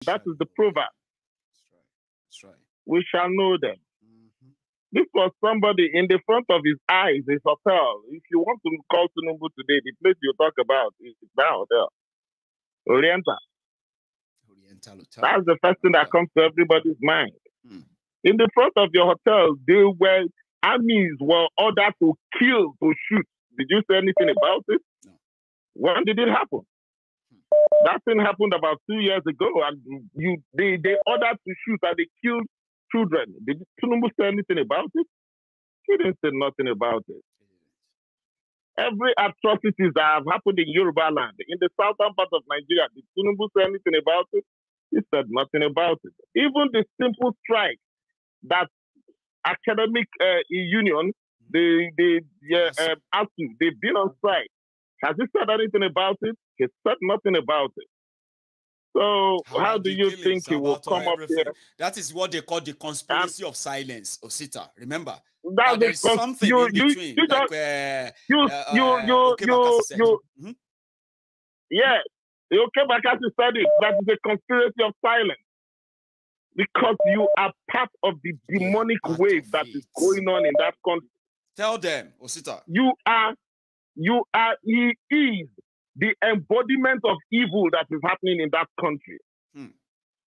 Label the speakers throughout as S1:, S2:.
S1: That is the proverb.
S2: That's right.
S1: We shall know them. This was somebody in the front of his eyes, his hotel. If you want to call Tinubu today, the place you talk about is that hotel. Oriental.
S2: Hotel.
S1: That's the first thing that comes to everybody's mind. In the front of your hotel, armies were ordered to kill, to shoot. Did you say anything about it?
S2: No.
S1: When did it happen? That thing happened about 2 years ago, and they ordered to shoot and they killed children. Did Tinubu say anything about it? He didn't say nothing about it. Every atrocities that have happened in Yoruba land, in the southern part of Nigeria, did Tinubu say anything about it? He said nothing about it. Even the simple strike that academic union, they've been on strike. Has he said anything about it? He said nothing about it. So how do you think he will come up here?
S2: That is what they call the conspiracy of silence, Osita. Remember,
S1: that
S2: there is something in between.
S1: Yes, Okebakasi said it. That is a conspiracy of silence. Because you are part of the demonic wave that is going on in that country.
S2: Tell them, Osita.
S1: He is the embodiment of evil that is happening in that country.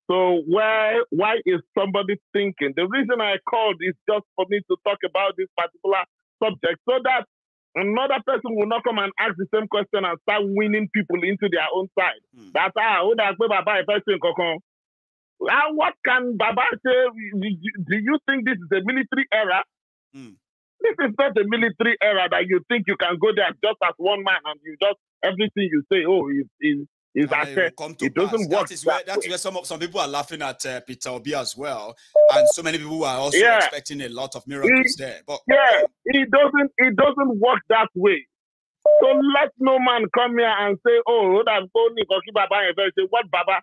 S1: So why is somebody thinking? The reason I called is just for me to talk about this particular subject so that another person will not come and ask the same question and start winning people into their own side. That's what can Baba say? Do you think this is a military era? This is not a military era that you think you can go there just as one man and you just everything you say, is it doesn't work.
S2: That's where some people are laughing at Peter Obi as well, and so many people are also expecting a lot of miracles there. But
S1: it doesn't work that way. So let no man come here and say, "Oh, that's only Baba." What Baba?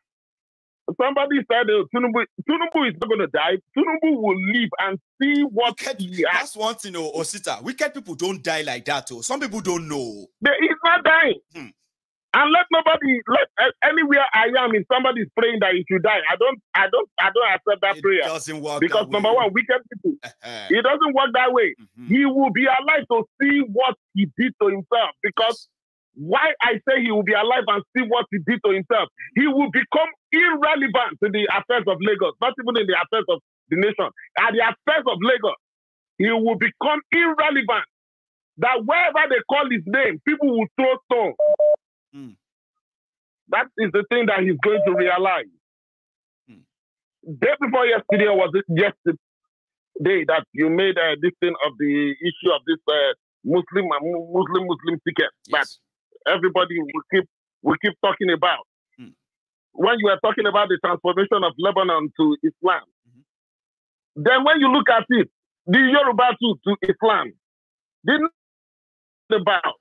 S1: Somebody said Tinubu is not going to die. Tinubu will live and see what he has.
S2: That's one thing, Osita. Wicked people don't die like that. Some people don't know.
S1: He's not dying. And let anywhere I am, if somebody is praying that he should die, I don't accept that prayer.
S2: It doesn't work
S1: because
S2: that
S1: number
S2: way.
S1: one, wicked people. It doesn't work that way. He will be alive to see what he did to himself. Because why I say he will be alive and see what he did to himself, he will become irrelevant to the affairs of Lagos, not even in the affairs of the nation. At the affairs of Lagos, he will become irrelevant. That wherever they call his name, people will throw stones. That is the thing that he's going to realize. Day before yesterday, or was it yesterday that you made this thing of the issue of this Muslim ticket that everybody will keep talking about. When you were talking about the transformation of Lebanon to Islam, then when you look at it, the Yoruba to Islam, didn't about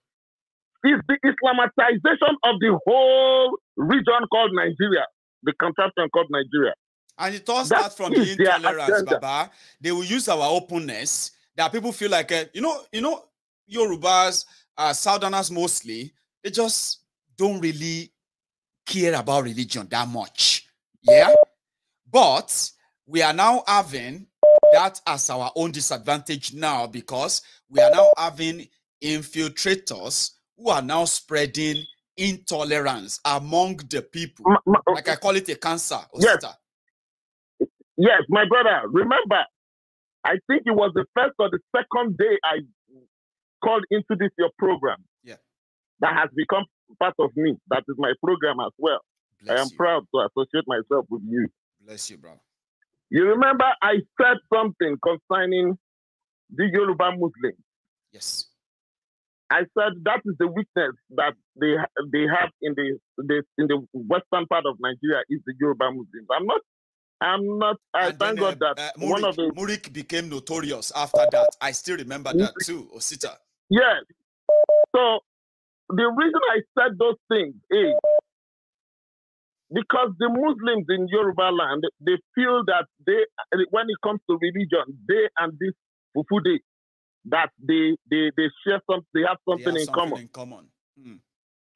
S1: is the Islamization of the whole region called Nigeria, the contraption called Nigeria.
S2: And it all starts from the intolerance, Baba. They will use our openness that people feel like, Yorubas, Southerners mostly, they just don't really care about religion that much. Yeah? But we are now having that as our own disadvantage now because we are now having infiltrators who are now spreading intolerance among the people. Like I call it a cancer.
S1: Yes, my brother. Remember, I think it was the first or the second day I called into this your program.
S2: Yeah.
S1: That has become part of me. That is my program as well. I am proud to associate myself with you.
S2: Bless you, bro.
S1: You remember I said something concerning the Yoruba Muslims.
S2: Yes.
S1: I said that is the weakness that they have in the western part of Nigeria is the Yoruba Muslims. I thank God that one of the
S2: Murik became notorious after that. I still remember that too, Osita.
S1: Yes. So the reason I said those things is because the Muslims in Yoruba land, they feel that when it comes to religion, they and this Fufude, that they share something, they have something in common.
S2: Hmm.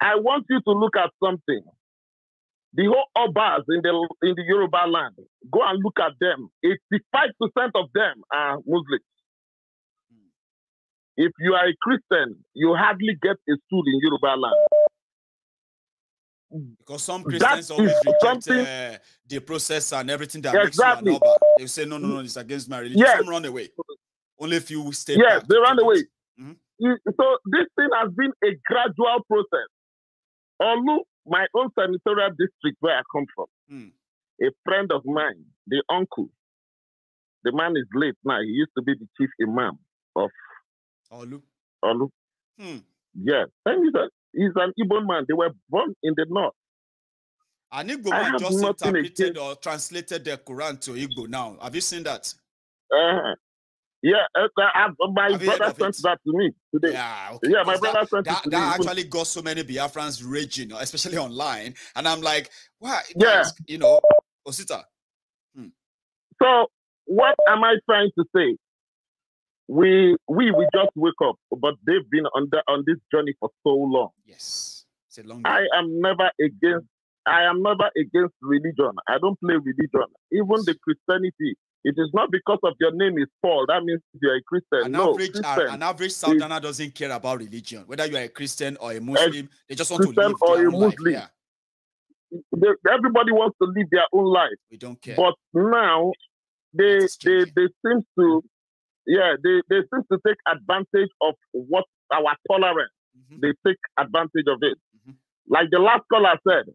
S1: I want you to look at something. The whole Obas in the Yoruba land, go and look at them. 85% of them are Muslims. If you are a Christian, you hardly get a stool in Yoruba land.
S2: Because some Christians always reject the process and everything that makes you an Oba. They say, no, it's against my religion.
S1: Yes.
S2: Some run away. Only a few stay
S1: back. Yes, they run away.
S2: Mm-hmm.
S1: So this thing has been a gradual process. Although my own senatorial district where I come from, a friend of mine, the uncle, the man is late now. He used to be the chief imam of Olu. Yes. And he's an Igbo man. They were born in the north.
S2: An Igbo man just interpreted or translated the Quran to Igbo now. Have you seen that?
S1: Yeah, my brother sent that to me today.
S2: Yeah, okay.
S1: Yeah, my brother sent it to me.
S2: That actually got so many Biafrans raging, especially online. And I'm like, why?
S1: Yeah.
S2: You know, Osita.
S1: So what am I trying to say? We just wake up, but they've been on this journey for so long.
S2: Yes, it's a long.
S1: I am never against religion. I don't play religion. Even the Christianity. It is not because of your name is Paul. That means you're a Christian.
S2: An average Southerner doesn't care about religion, whether you're a Christian or a Muslim. They just want
S1: Christian
S2: to live their own life. Yeah.
S1: Everybody wants to live their own life.
S2: We don't care.
S1: But now they seem to take advantage of what our tolerance. They take advantage of it. Like the last caller said,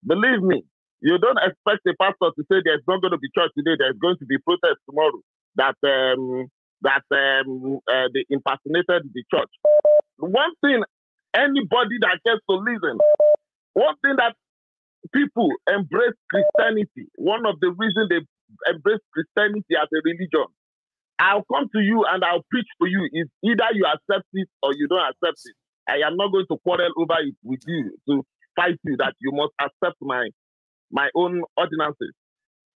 S1: believe me, you don't expect a pastor to say there's not going to be church today, there's going to be protest tomorrow, that they impersonated the church. One thing, anybody that gets to listen, one thing that people embrace Christianity, one of the reasons they embrace Christianity as a religion, I'll come to you and I'll preach for you, is either you accept it or you don't accept it. I am not going to quarrel over it with you, to fight you that you must accept my own ordinances.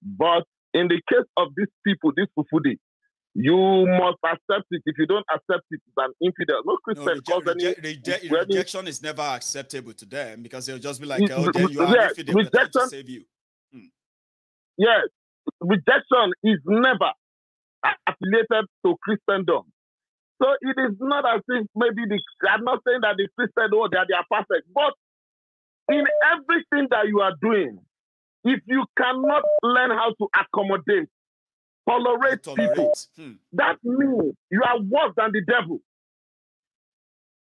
S1: But in the case of these people, this Fufudi, you must accept it. If you don't accept it, it's an infidel. No Christian
S2: rejection is never acceptable to them, because they'll just be like, oh, then you are an infidel. Rejection to save you.
S1: Yes, rejection is never affiliated to Christendom. So it is not as if maybe I'm not saying that the Christian, they are perfect, but in everything that you are doing, if you cannot learn how to accommodate, tolerate people, that means you are worse than the devil.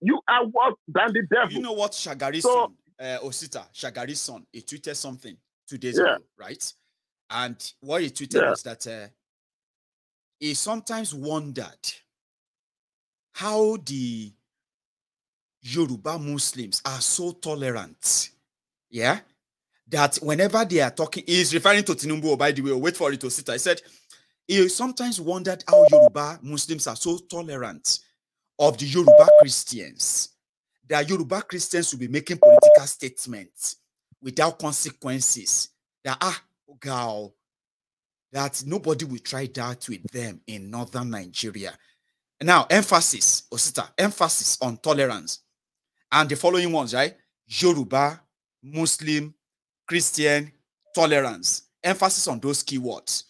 S1: You are worse than the devil.
S2: You know what Shagari's son, Osita, Shagari's son, he tweeted something 2 days ago, right? And what he tweeted was that he sometimes wondered how the Yoruba Muslims are so tolerant. Yeah? That whenever they are talking, he's referring to Tinubu, by the way, wait for it to sit. I said, he sometimes wondered how Yoruba Muslims are so tolerant of the Yoruba Christians. That Yoruba Christians will be making political statements without consequences. That, girl, that nobody will try that with them in northern Nigeria. Now, emphasis, Osita, emphasis on tolerance. And the following ones, right? Yoruba, Muslim, Christian, tolerance. Emphasis on those keywords.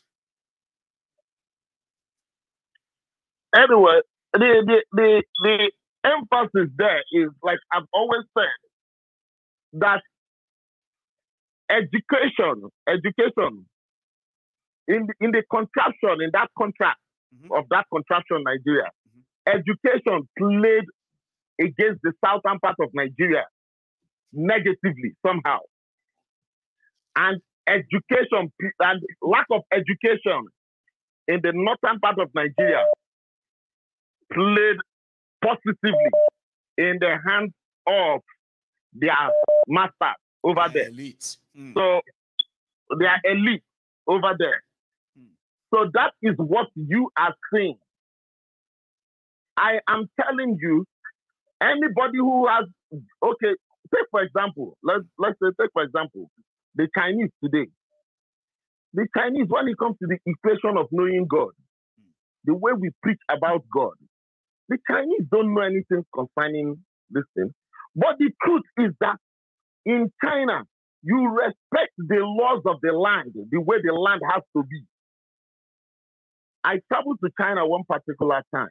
S1: Anyway, the emphasis there is, like I've always said, that education in the contraption, in that contract of that contraption, Nigeria, education played against the southern part of Nigeria negatively somehow. And education and lack of education in the northern part of Nigeria played positively in the hands of their masters over there.
S2: Elite.
S1: So they are elite over there. So that is what you are seeing. I am telling you, anybody who has, okay, take for example, let's say, take for example, the Chinese today. The Chinese, when it comes to the equation of knowing God, the way we preach about God, the Chinese don't know anything concerning this thing. But the truth is that in China, You respect the laws of the land, the way the land has to be. I traveled to China one particular time,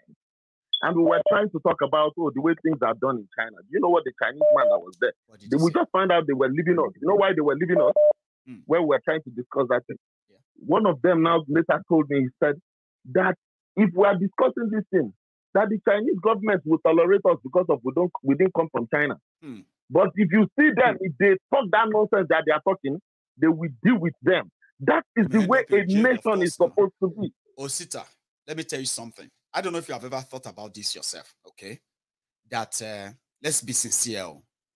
S1: and we were trying to talk about the way things are done in China. Do you know what the Chinese man that was there? We just found out they were leaving us. You know why they were leaving us? When we were trying to discuss that thing. Yeah. One of them now later told me, he said that if we are discussing this thing, that the Chinese government will tolerate us because of we didn't come from China. But if you see them, if they talk that nonsense that they are talking, they will deal with them. That is the way a nation is supposed to be.
S2: Osita, let me tell you something. I don't know if you have ever thought about this yourself, okay? That, let's be sincere.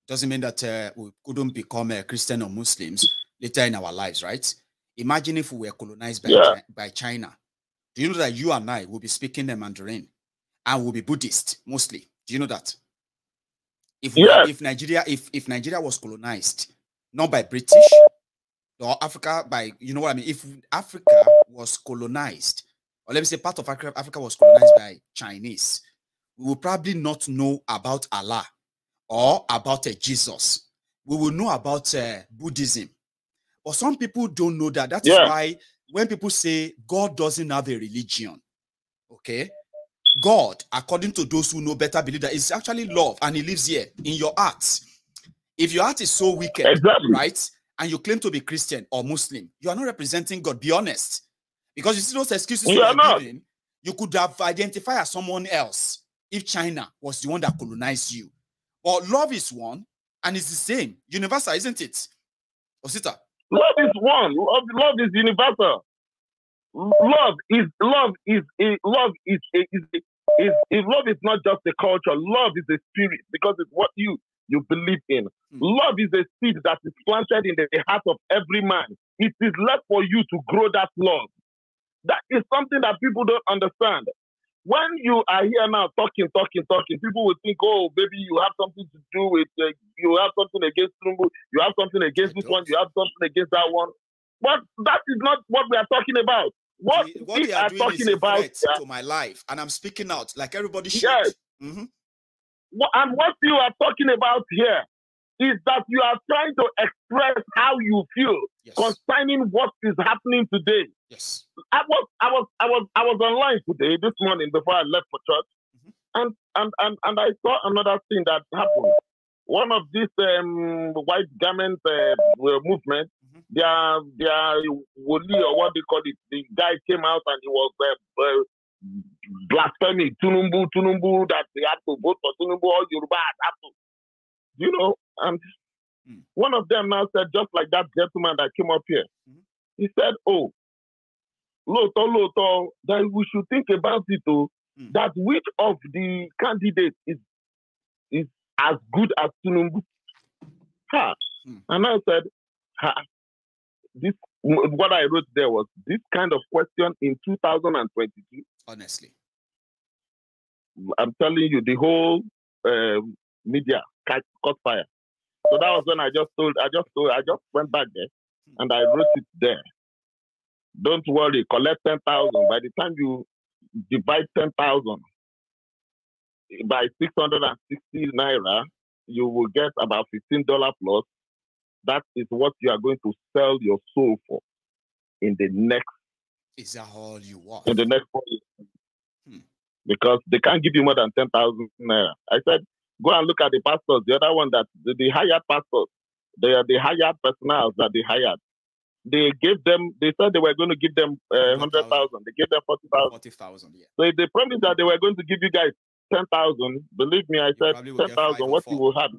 S2: Doesn't mean that we couldn't become Christian or Muslims later in our lives, right? Imagine if we were colonized by China. Do you know that you and I will be speaking the Mandarin and will be Buddhist mostly? Do you know that? If Nigeria was colonized, not by British or Africa, by, you know what I mean? If Africa was colonized, or let me say part of Africa was colonized by Chinese, we will probably not know about Allah or about Jesus. We will know about Buddhism. But some people don't know that. That is why when people say God doesn't have a religion, okay? God, according to those who know better, believe that it's actually love, and he lives here in your heart. If your heart is so wicked, right, and you claim to be Christian or Muslim, you are not representing God. Be honest. Because you see those excuses you are giving, you could have identified as someone else if China was the one that colonized you. But love is one, and it's the same. Universal, isn't it? Osita?
S1: Love is one. Love is universal. Love is not just a culture. Love is a spirit, because it's what you believe in. Love is a seed that is planted in the heart of every man. It is left for you to grow that love. That is something that people don't understand. When you are here now talking, people will think, oh, maybe you have something to do with, you have something against Trumbu, you have something against this one, you have something against that one. But that is not what we are talking about. What we are talking about
S2: to my life, and I'm speaking out like everybody should.
S1: Yes. And what you are talking about here is that you are trying to express how you feel concerning what is happening today.
S2: Yes.
S1: I was online today, this morning, before I left for church, and I saw another thing that happened. One of these white garment movement, their woli, or what they call it, the guy came out and he was blaspheming Tunumbu, that they had to vote for Tunumbu, or Yoruba had to, you know. And one of them now said, just like that gentleman that came up here, he said, oh, Loto, that we should think about it, that which of the candidates is as good as Tunumbu. And I said, this, what I wrote there was, this kind of question in 2022.
S2: Honestly,
S1: I'm telling you, the whole media caught fire. So that was when I just went back there and I wrote it there. Don't worry, collect 10,000. By the time you divide 10,000 by 660 naira, you will get about $15 plus. That is what you are going to sell your soul for in the next.
S2: Is that all you want?
S1: In the next 4 years. Because they can't give you more than 10,000 naira. I said, go and look at the pastors. The other one, that the hired pastors, they are the hired personnel that they hired. They gave them, they said they were going to give them 100,000. They gave them 40,000.
S2: 40,000, yeah.
S1: So if they promised that they were going to give you guys 10,000, believe me, I said 10,000, what you will have.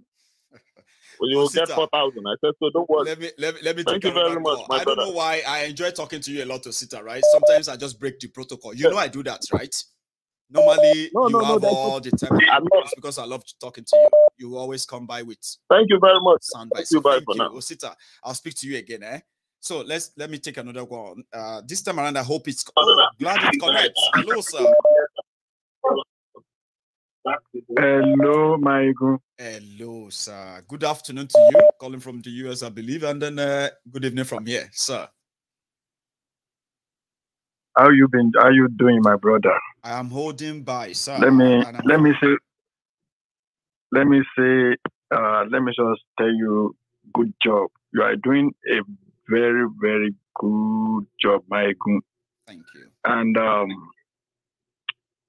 S1: Well, you will get 4,000. I said, so don't worry.
S2: Let me
S1: Thank you very much, my
S2: I don't know why I enjoy talking to you a lot, Osita, right? Sometimes I just break the protocol. You know I do that, right? Normally, you have all the time. It's because I love talking to you. You always come by with.
S1: Thank you very much.
S2: Thank you, Osita. I'll speak to you again, eh? So let me take another one. This time around, I hope it's glad it's correct. Hello, sir.
S3: Hello, Michael.
S2: Hello, sir. Good afternoon to you. Calling from the US, I believe, and then good evening from here, sir.
S3: How you been? How you doing, my brother?
S2: I am holding by, sir.
S3: Let me just tell you good job. You are doing a very, very good job, Maegun.
S2: Thank you.
S3: And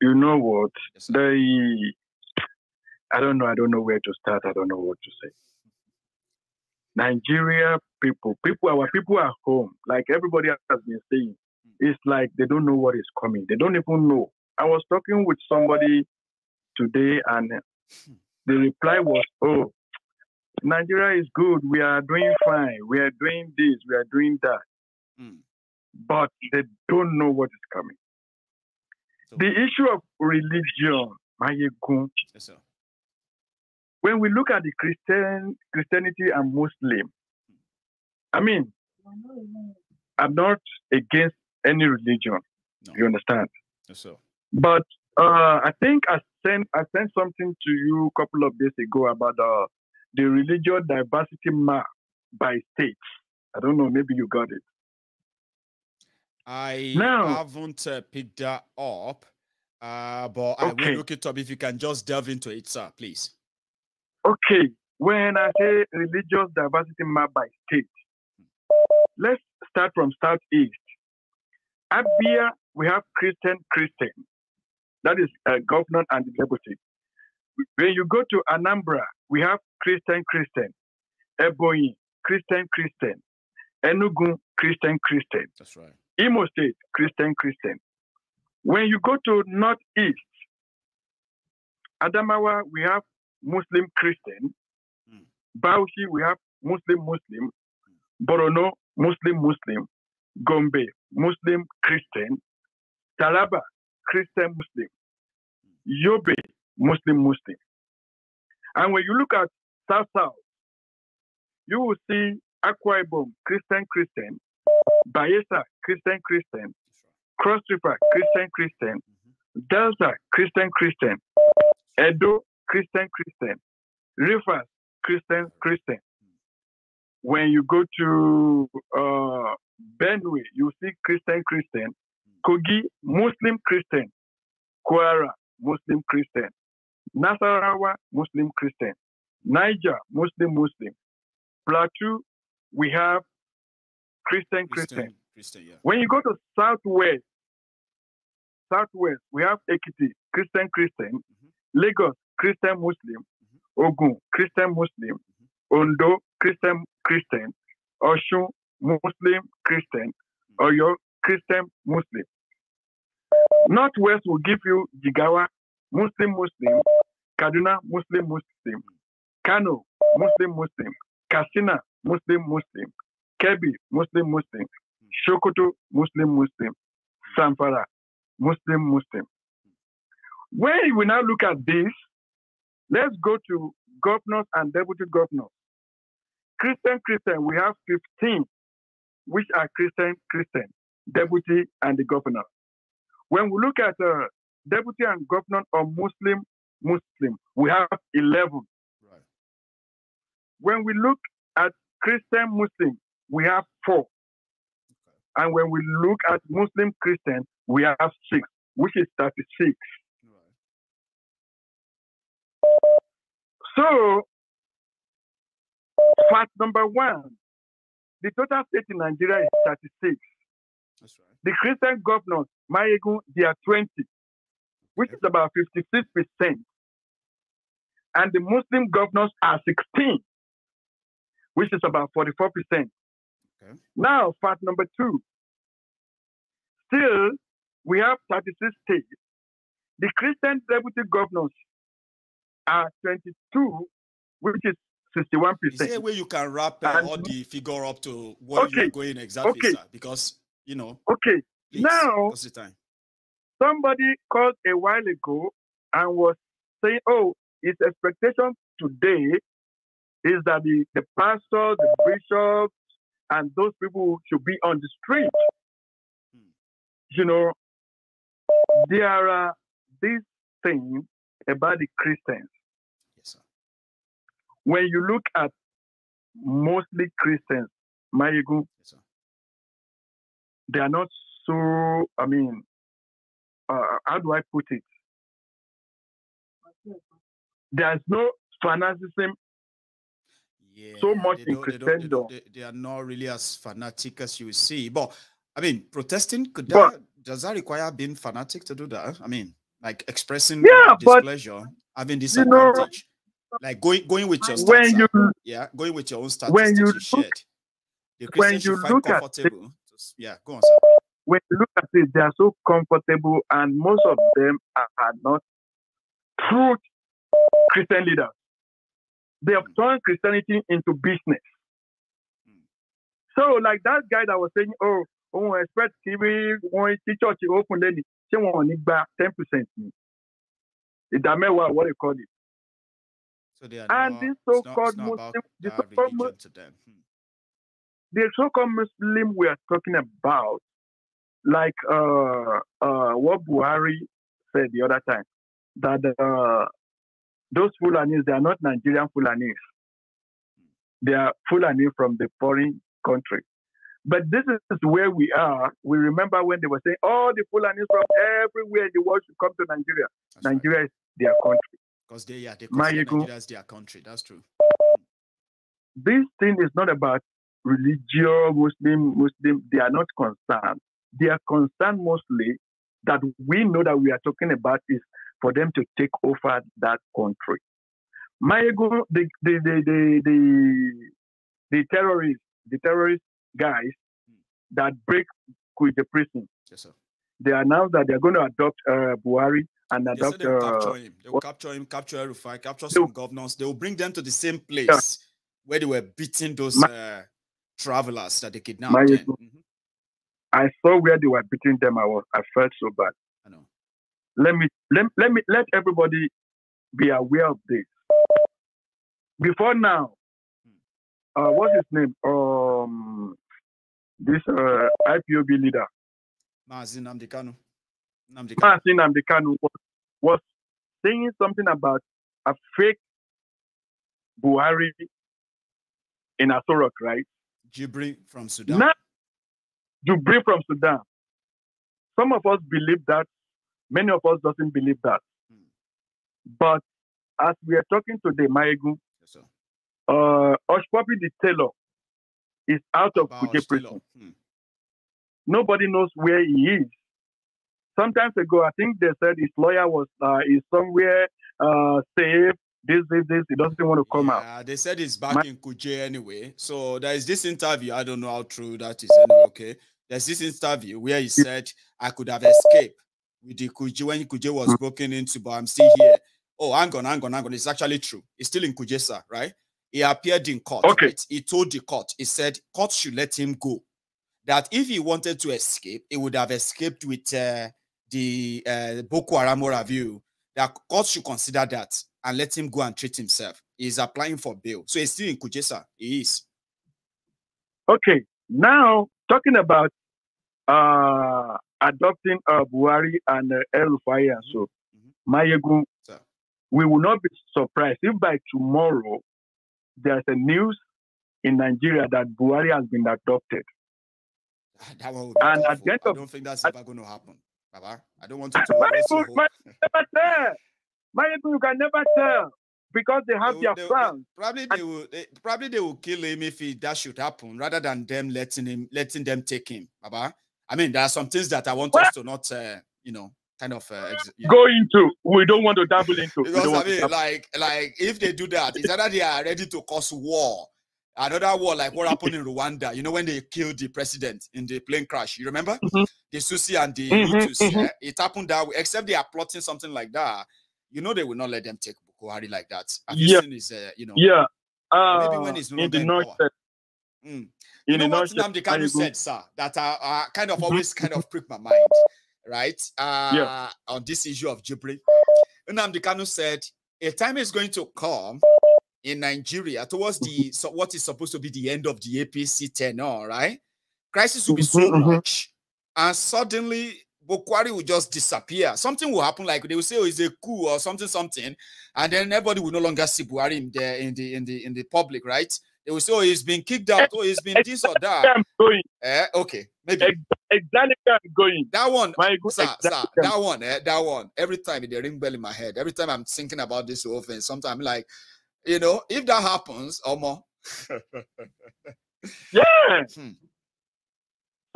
S3: you know what?
S2: Yes, sir.
S3: I don't know where to start. I don't know what to say. Nigeria our people at home, like everybody has been saying, it's like they don't know what is coming. They don't even know. I was talking with somebody today, and the reply was, "Oh, Nigeria is good. We are doing fine. We are doing this. We are doing that." But they don't know what is coming. So, the issue of religion, Mayegun,
S2: yes, sir.
S3: When we look at the Christianity and Muslim, I mean, I'm not against any religion. No. You understand?
S2: Yes, sir.
S3: But I think I sent something to you a couple of days ago about the religious diversity map by states. I don't know, maybe you got it.
S2: I haven't picked that up, but I will look it up. If you can just delve into it, sir, please.
S3: Okay. When I say religious diversity map by state, let's start from Southeast. Abia, we have Christian. That is governor and the deputy. When you go to Anambra, we have Christian. Ebonyi, Christian. Enugu, Christian.
S2: That's right.
S3: Imo State, Christian. When you go to Northeast, Adamawa, we have Muslim Christian. Bauchi, we have Muslim. Borono, Muslim. Gombe, Muslim Christian. Taraba, Christian Muslim. Yobe, Muslim. And when you look at South, you will see Akwa Ibom, Christian. Bayelsa, Christian. Cross River, Christian. Delta, Christian. Edo, Christian. Rivers, Christian. When you go to Benue, you see Christian. Kogi, Muslim Christian. Kwara, Muslim Christian. Nasarawa, Muslim Christian. Niger, Muslim. Plateau, we have Christian.
S2: Yeah.
S3: When you go to Southwest, we have Ekiti, Christian. Lagos, Christian Muslim. Ogun, Christian Muslim. Ondo, Christian. Osun, Muslim Christian. Oyo, Christian Muslim. Northwest will give you Jigawa, Muslim. Kaduna, Muslim. Kano, Muslim. Katsina, Muslim. Kebbi, Muslim. Sokoto, Muslim. Zamfara, Muslim. When we now look at this, let's go to governors and deputy governors. Christian, we have 15, which are Christian, deputy and the governor. When we look at deputy and governor of Muslim, we have 11.
S2: Right.
S3: When we look at Christian Muslim, we have 4. Okay. And when we look at Muslim Christian, we have 6, which is 36. Right. So, fact number 1, the total state in Nigeria is 36.
S2: That's right.
S3: The Christian governors, Mayegun, they are 20, which is about 56%. And the Muslim governors are 16, which is about 44%.
S2: Okay.
S3: Now, fact number 2. Still, we have 36 states. The Christian deputy governors are 22, which is 61%.
S2: Is there a way you can wrap all the figure up to what you are going exactly, sir? Because, you know.
S3: Okay.
S2: Please,
S3: now,
S2: what's the time?
S3: Somebody called a while ago and was saying, oh, his expectation today is that the pastors, the bishops, and those people should be on the street. You know, there are these things about the Christians.
S2: Yes, sir.
S3: When you look at mostly Christians, Mayegun,
S2: yes, sir,
S3: they are not so, I mean, how do I put it? There's no fanaticism so much in Christendom.
S2: They are not really as fanatic as you see. But I mean, protesting, does that require being fanatic to do that? I mean, like expressing displeasure, having this advantage, like going with your stats. Going with your own statistics you shared. The Christians should find comfortable. Go on, sir.
S3: When you look at it, they are so comfortable, and most of them are not true Christian leaders. They have turned Christianity into business. So, like that guy that was saying, expect TV, church open, then she won't need back 10%. It doesn't matter what they call it.
S2: So they are
S3: and this so-called Muslim, the so-called Muslim we are talking about, like what Buhari said the other time, that those Fulanis, they are not Nigerian Fulanis. They are Fulani from the foreign country. But this is where we are. We remember when they were saying, all the Fulanis from everywhere in the world should come to Nigeria. That's Nigeria is their country.
S2: Because they consider Nigeria as their country. That's true.
S3: This thing is not about religion, Muslim. They are not concerned. They are concerned mostly that we know that we are talking about is for them to take over that country. The terrorist guys that break with the prison.
S2: Yes, sir.
S3: They announced that they're going to adopt Buhari and adopt.
S2: They will capture him. They will capture him, capture Rufai, capture some governors. They will bring them to the same place where they were beating those travelers that they kidnapped.
S3: I saw where they were beating them. I felt so bad.
S2: I know.
S3: Let everybody be aware of this. Before now, what's his name? This IPOB leader,
S2: Mazin Namdekanu.
S3: Mazin Namdekanu was saying something about a fake Buhari in Asorok, right?
S2: Jibri from Sudan.
S3: Not Jibri from Sudan. Some of us believe that. Many of us doesn't believe that. But as we are talking today, Maegu,
S2: yes, sir.
S3: Oshpapi the tailor is out of Kuje prison. Nobody knows where he is. Sometimes ago, I think they said his lawyer was is somewhere safe. This. He doesn't want to come out.
S2: Yeah, they said he's back in Kuje anyway. So there is this interview. I don't know how true that is anyway. Okay, there's this interview where he said I could have escaped with the Kuje when Kuje was broken into, but I'm still here. Oh, hang on. It's actually true. He's still in Kuje, sir, right? He appeared in court.
S3: Okay.
S2: Right? He told the court, he said, court should let him go. That if he wanted to escape, he would have escaped with the Boko Haram review. That court should consider that and let him go and treat himself. He's applying for bail. So he's still in Kuje, sir. He is.
S3: Okay. Now, talking about adopting Buhari and El-Rufai and so, Mayegu, we will not be surprised if by tomorrow there's a news in Nigeria that Buhari has been adopted.
S2: That one would be and at the end I don't think that's ever going to happen. Baba, I don't want to
S3: Mayegu, you can never tell because they have their plans.
S2: Probably they will kill him if that should happen, rather than them letting them take him. Baba, I mean, there are some things that I want us to not, kind of
S3: go into. We don't want to dabble into.
S2: Because I mean, like if they do that, it's either they are ready to cause war, another war like what happened in Rwanda. You know when they killed the president in the plane crash. You remember the Susi and the Hutus? It happened that way. Except they are plotting something like that. You know they will not let them take Boko Haram like that. Have you seen his,
S3: Yeah.
S2: Maybe when it's no longer in power. You know what Namdekanu said, sir, that kind of always kind of prick my mind, right? On this issue of Jibri. Namdekanu said, a time is going to come in Nigeria towards what is supposed to be the end of the APC tenure, right? Crisis will be so much, and suddenly Boko Haram will just disappear. Something will happen, like they will say, "Oh, it's a coup or something," and then everybody will no longer see Buhari in the public, right? They will say, "Oh, he's been kicked out. Oh, he's been this or that."
S3: I'm going.
S2: Okay, maybe
S3: exactly where I'm going.
S2: That one, sir, that one. Every time they ring bell in my head. Every time I'm thinking about this whole thing, sometimes like, if that happens,
S3: Yeah.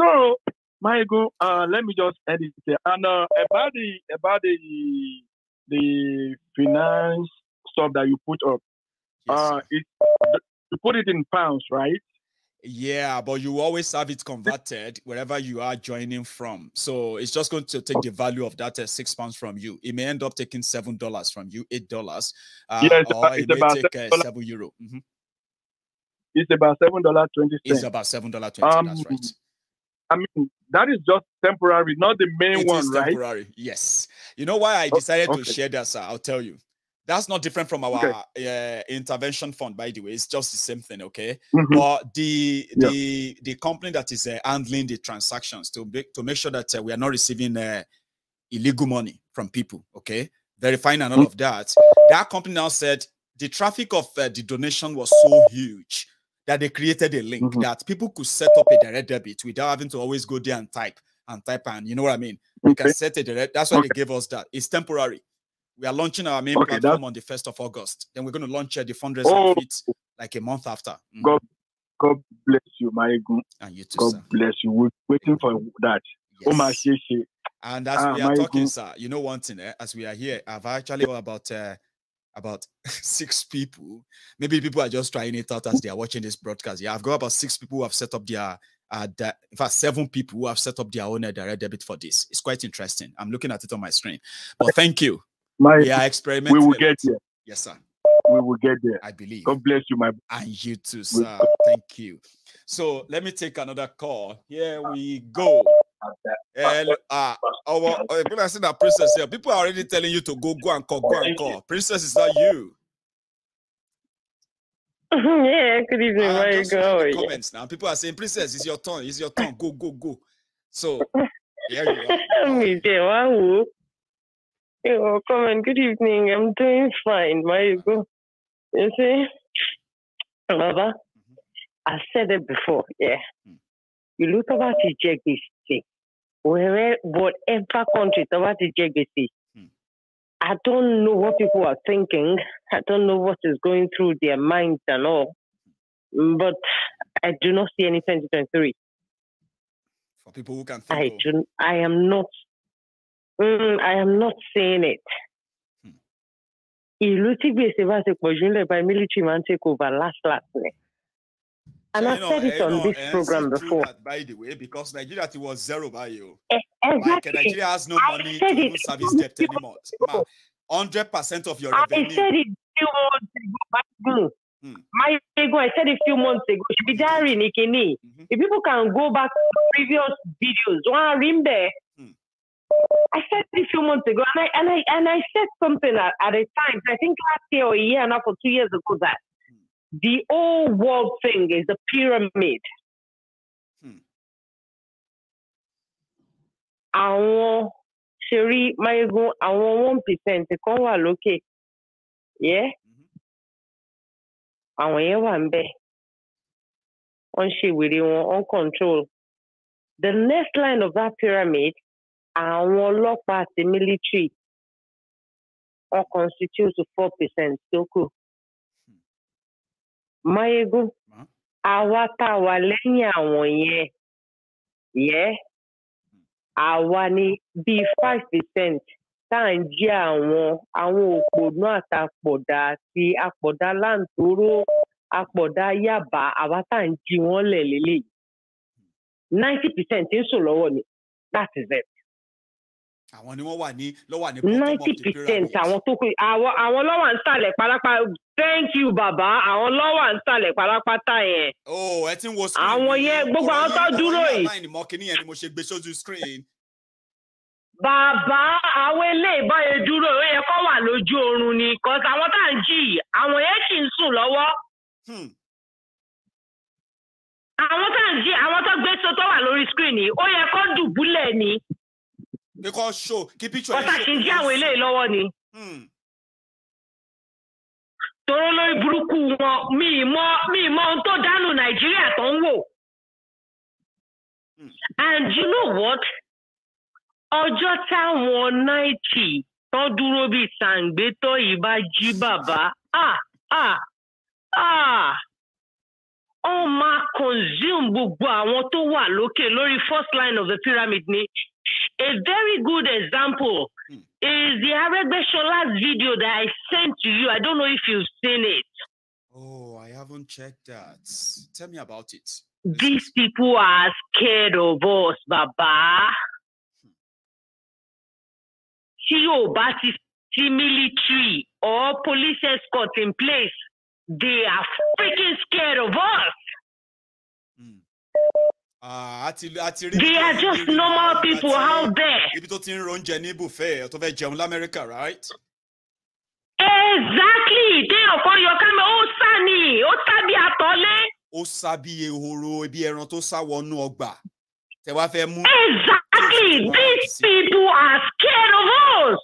S3: So, Michael, let me just end it here. And about the finance stuff that you put up,
S2: Yes,
S3: you put it in pounds, right?
S2: yeah, but you always have it converted wherever you are joining from. So it's just going to take the value of that £6 from you. It may end up taking $7 from you, $8,
S3: Yes,
S2: or it
S3: it's
S2: may
S3: about
S2: take
S3: €7.
S2: €7.
S3: It's about $7.20.
S2: It's about $7.20. That's right.
S3: I mean, that is just temporary, not the main
S2: It
S3: one,
S2: is
S3: right?
S2: temporary. Yes. You know why I decided to
S3: Okay.
S2: share that, sir? I'll tell you. That's not different from our intervention fund, by the way. It's just the same thing, okay?
S3: Mm-hmm.
S2: But the company that is handling the transactions to make sure that we are not receiving illegal money from people, okay? Verifying and all of that. That company now said the traffic of the donation was so huge that they created a link that people could set up a direct debit without having to always go there and type, and you know what I mean? You can set a direct. That's why they gave us that. It's temporary. We are launching our main platform on the 1st of August. Then we're going to launch the fundraising feet like a month after.
S3: God bless you, my God.
S2: And you too,
S3: God
S2: sir.
S3: bless you. We're waiting for that.
S2: Yes. And as we are talking, sir, you know one thing, as we are here, I've actually got about 6 people. Maybe people are just trying it out as they are watching this broadcast. Yeah, I've got about 6 people who have set up their, in fact, 7 people who have set up their own direct debit for this. It's quite interesting. I'm looking at it on my screen. But thank you. We are experimenting.
S3: We will get there.
S2: Yes, sir.
S3: We will get there.
S2: I believe.
S3: God bless you, my.
S2: And you too, sir. Thank you. So let me take another call. Here we go. People are saying that Princess here. People are already telling you to go and call. Princess, is that you?
S4: Yeah, good evening. Where are you going?
S2: Comments now. People are saying, Princess, it's your turn. It's your turn. Go. So here you are.
S4: Come on. Good evening. I'm doing fine. Where you go? You see, Baba, I said it before. Yeah, you look about the JGC. Whatever country about the JGC. I don't know what people are thinking. I don't know what is going through their minds and all. But I do not see any 2023.
S2: For people who can think.
S4: I am not saying it. By military man take over last. And I said it on this program before.
S2: That, by the way, because Nigeria was zero by you.
S4: Exactly.
S2: Like Nigeria has no money to even service debt anymore. 100% of your revenue.
S4: I said it a few months ago. I said a few months ago. If people can go back to previous videos, I said it a few months ago, and I said something at a time. I think last year or a year and a half or 2 years ago that the whole world thing is a pyramid. Àwọn ṣeré Mayegun àwọn 1% kan wà lókè. Yeah. Àwọn yẹn wà ńbẹ̀. Wọ́n ṣe wèrè wọn on control. The next line of that pyramid, àwọn ọlọ́pàá àti military all constitute to 4% tó kù. Mayegun, àwa tá wà lẹ́yìn àwọn yẹn. Yeah. Àwa ni bí 5% tá à ń jí àwọn òpònú àtàpọ̀dà àti àpọ̀dà láǹtóró àpọ̀dà Yábà àwa tá à ń jí wọ́n lẹ̀ lélẹ̀. 90% ń sùn lọ́wọ́ ni. That is it.
S2: Àwọn ni wọ́n wà ní bottom of the
S4: 90% àwọn tó kù àwọn lọ́wọ́ ń sàlẹ̀ pálápàá. Thank you, Baba. Àwọn lọ́wọ́ ń sàlẹ̀ pálápàá yẹn.
S2: Oh, ẹ ti ń wo screen.
S4: Àwọn yẹn gbogbo àwọn tó dúró yìí.
S2: Online mọ́ kíní yẹn ni mo ṣe gbé sójú screen.
S4: Bàbá àwọn eléyìí báyìí dúró ó yẹ kó wà lójú oorun ni cause àwọn tá à ń jí àwọn yẹn sì ń sùn lọ́wọ́. Àwọn tá à ń jí àwọn tó gbé tó wà lórí screen yìí ó yẹ kó dùbúlẹ̀ ni.
S2: Because show kí picture
S4: yẹn ṣe. Ọ̀tá kì í jí àwọn eléyìí lọ́wọ́ ni. Toro lórí burúkú wọn mi mọ ohun tó dánù Nàìjíríà tó ń wò. And you know what? Ọjọ́ táwọn 90 tó dúró bíi sàǹgbétọ́ yìí bá jí bàbá. ó máa consume gbogbo àwọn tó wà lókè lórí first line of the pyramid ni. A very good example is the Aregbesol's video that I sent to you. I don't know if you've seen it.
S2: Oh, I haven't checked that. Tell me about it.
S4: These people are scared of us, Baba. See, military or police escort in place. They are freaking scared of us. They are just normal people out there.
S2: Exactly.
S4: They are for your camera. Oh, Sani. Oh, Sabi Atole.
S2: Oh, Sabi Ehoro. Ebi Eran to sa wonu ogba.
S4: Exactly. These people are scared of us.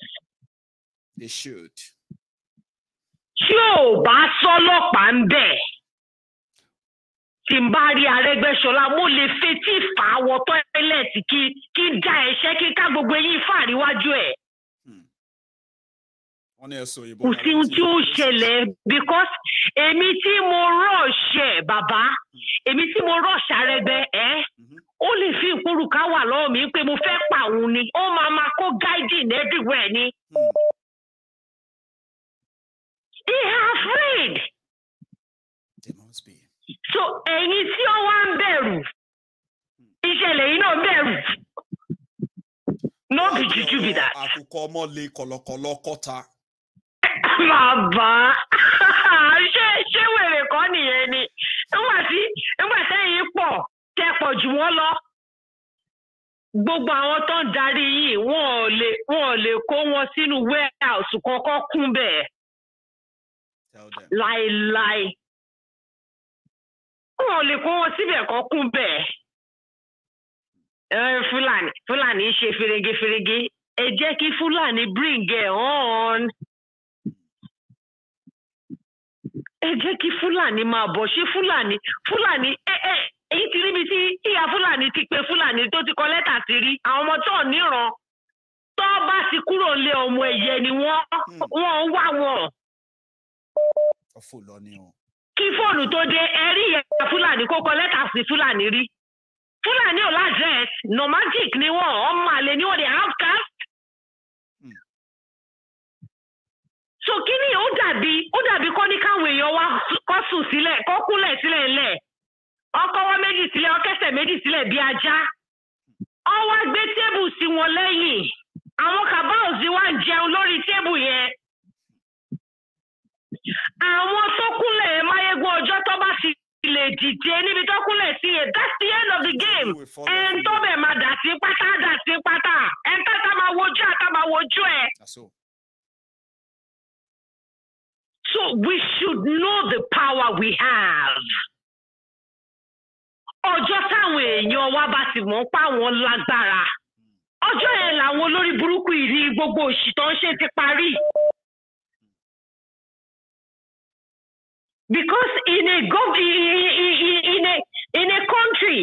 S2: They should.
S4: Yo, Basolo Pambe. Timbari Aregbesola mo le fetí fa wo toilet ki da ese ki ka gbogbo yin fa níwájú ẹ̀. Kò sí ohun tí ó ṣẹlẹ̀ because èmi tí mo rush bàbá èmi tí mo rush Aregbe ó lè fi ìpòrùkà wà lọ́wọ́ mi pé mo fẹ́ pa òun ni ó máa kó guiding everywhere ni. They are afraid.
S2: They must be.
S4: So ẹ̀yin tí ó wá ń bẹ̀rù ìṣẹ̀lẹ̀ yìí náà bẹ̀rù. No be juju be that.
S2: Àkùkọ ọmọ lè kọ̀lọ̀kọ̀lọ̀ kọ́ta.
S4: Bàbá ṣé wèrè kọ́ nìyẹn ni nígbà tẹ́yìn pọ̀ tẹ́ pọ̀ jù wọ́n lọ. Gbogbo àwọn tó ń darí yìí wọn ò lè kó wọn sínú warehouse kọ́kọ́ kún bẹ́ẹ̀. Láíláí. Wọn ò lè kó wọn síbẹ̀ kọ́ kún bẹ́ẹ̀. Fúlàní ṣe ferege. Ẹ jẹ́ kí Fúlàní bring it on. Ẹ jẹ́ kí Fúlàní máa bọ̀ ṣé Fúlàní èyí ti ríbi tí ìyá Fúlàní ti pe Fúlàní tó ti kọ lẹ́tà sí rí àwọn ọmọ tó níran tó bá ti kúrò lé ọmọ ẹ̀yẹ ni wọ́n wá wọn. Kí fóònù tó dé ẹ̀rí ìyá Fúlàní kó kọ lẹ́tà sí Fúlàní rí. Fúlàní ò lájẹ̀s nomadic ni wọ́n ọmọ àlè ni wọ́n dey outcast. So kí ni ó dàbí kọ́ ní káwọn èèyàn wá kọ́ sùn sílẹ̀ kọ́ kúnlẹ̀ sílẹ̀ ńlẹ̀ ọkọ̀ wọ́n méjì sílẹ̀ ọkẹ́sẹ̀ méjì sílẹ̀ bí ajá ọ wá gbé tébù sí wọn lẹ́yìn àwọn kàbáòsì wá ń jẹun lórí tébù yẹn àwọn tó kúnlẹ̀ máyégún ọjọ́ tó bá sì lè dìde níbi tó kúnlẹ̀ sí yẹn that's the end of the game ẹn tó bẹ̀ máa dà sí pátá ẹn tá máa wojú ẹ̀. So we should know the power we have. Ọjọ́ táwọn èèyàn wa bá ti mọ̀ pa wọn lágbára. Ọjọ́ yẹn làwọn olórí burúkú ìrí gbogbo òṣì tó ń ṣe ti parí. Because in a country,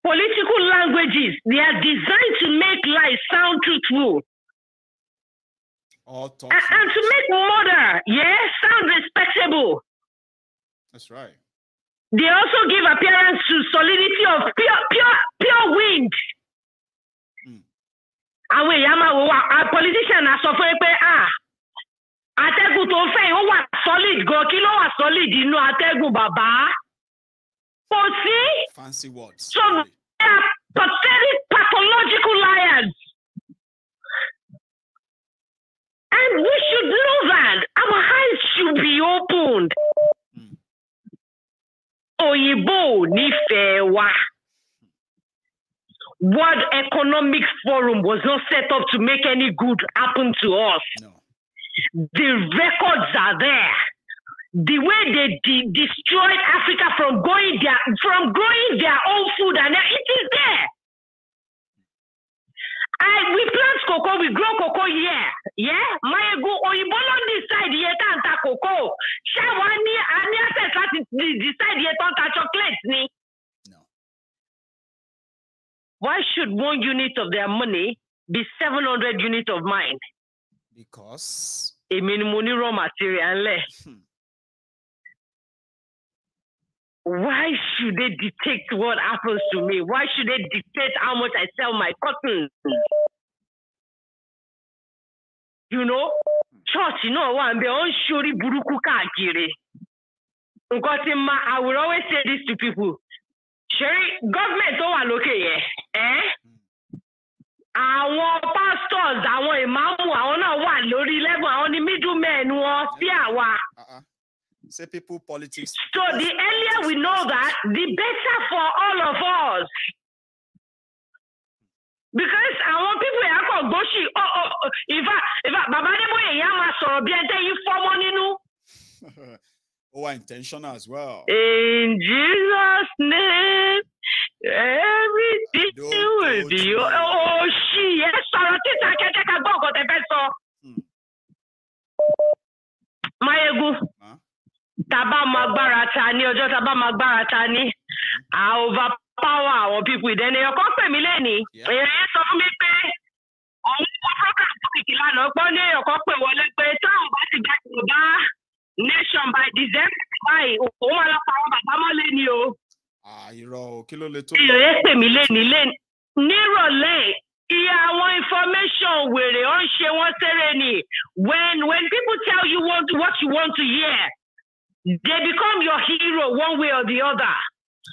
S4: political languages, they are designed to make life sound truthful. And to make murder, sound respectable.
S2: That's right.
S4: They also give appearance to solidity of pure wind. Àwọn èèyàn máa wò wá, politician á sọ fún pé atẹ́gùn tó fẹ́ yìí ó wà solid gan, kí ló wà solid inú atẹ́gùn bàbá? Kò sí.
S2: Fancy words.
S4: So they are pathetic, pathological liars. And we should know that our eyes should be opened. Òyìnbó nífẹ̀ẹ́ wa. World Economic Forum was not set up to make any good happen to us.
S2: No.
S4: The records are there. The way they destroyed Africa from growing their own food, and it is there. We plant cocoa, we grow cocoa here. Mayego oyinbo ló decide iye tá ń ta cocoa. Ṣé wàá ní access láti decide iye tó ń ta chocolate ni?
S2: No.
S4: Why should 1 unit of their money be 700 units of mine?
S2: Because
S4: Èmi ni mo ní raw material ńlẹ̀. Why should they dictate what happens to me? Why should they dictate how much I sell my cotton? You know, church, you know, one be on shuri buruku kakiri. I will always say this to people. Sherry, government don't want look eh? Our pastors, our imam, our not one lórí level, our the middlemen who are fear.
S2: Say people politics.
S4: So the earlier we know that, the better for all of us. Because I want people to call Goshi. If I Baba Debo Yama so bien you for money no.
S2: Oh, intentional as well.
S4: In Jesus' name, everything will be. Oh, she yes, sorry, I go the best. My ego. Taba magbaratani, ojo taba magbaratani. I overpower our people. Then you come to me, Lenny. You so me pay. On program particular, no, but you come to wọlé pé táwọn bá ti gba Yorùbá nation by December. Why? O ma la power baba mo Lenny o.
S2: Irọ́ kí ló lè tó.
S4: You pè mí Lenny. Nírọ̀lẹ́. Àwọn information wèrè ó ń ṣe wọ́n ṣeré ni. When people tell you what you want to hear. They become your hero one way or the other.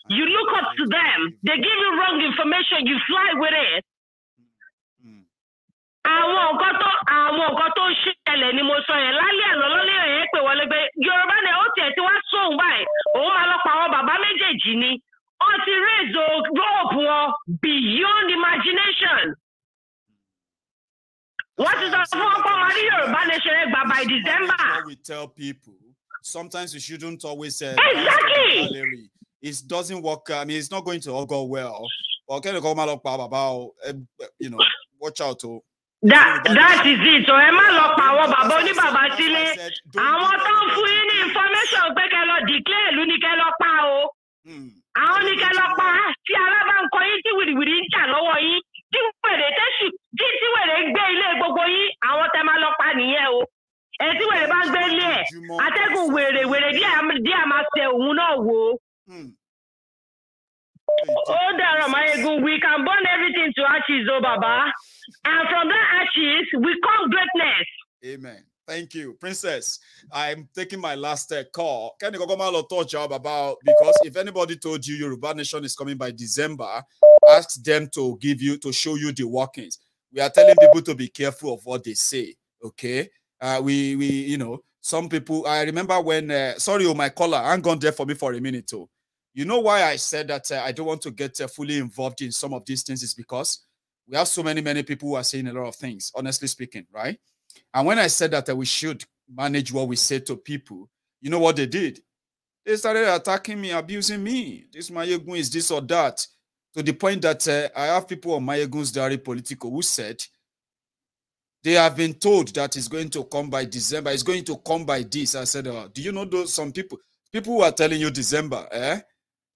S4: You look up to them. They give you wrong information. You fly with it. Àwọn nǹkan tó ṣẹlẹ̀ ni mo sọ yẹn lálẹ́ àná lọ́lẹ́ yẹn pé wọlé pé Yorùbá ni ó tiẹ̀ tí wá sóhun báyìí. Òun máa lọ pa àwọn bàbá méjèèjì ni. Ó ti raise hope wọn beyond imagination. What is the fún ọkọ máa rí Yorùbá nation ẹ gbà by December?
S2: We tell people. Sometimes you shouldn't always say
S4: exactly.
S2: It doesn't work. I mean, it's not going to all go well. But can you come about, you know, watch out to.
S4: That is it. So Emma lock power baba ni baba sile. Àwọn tó ń fún yín ní information pé kẹ́ lọ declare ìlú ni kẹ́ lọ pa o. Àwọn ni kẹ́ lọ pa tí alábà ń kọ yín tí wìrìwìrì ń jà lọ́wọ́ yín. Tí wèrè tẹ́sù tí wèrè gbé ilé gbogbo yín àwọn tẹ́ máa lọ pa nìyẹn o. Eti wèrè bá gbé ilé ẹ̀ atẹ́gùn wèrè díẹ̀ máa tẹ òun náà wò. Oh, Mayegun, we can burn everything to ashes, oh Baba. And from that ashes, we come greatness.
S2: Amen. Thank you. Princess, I'm taking my last call. Can you go about, because if anybody told you Yoruba Nation is coming by December, ask them to show you the workings. We are telling people to be careful of what they say, okay? We you know, some people, I remember when, sorry, my caller, hang on there for me for a minute too. You know why I said that I don't want to get fully involved in some of these things is because we have so many people who are saying a lot of things, honestly speaking, right? And when I said that we should manage what we say to people, you know what they did? They started attacking me, abusing me. This Mayegun is this or that. To the point that I have people on Mayegun's Diary Political who said, they have been told that it's going to come by December. It's going to come by this. I said, do you know those some people who are telling you December,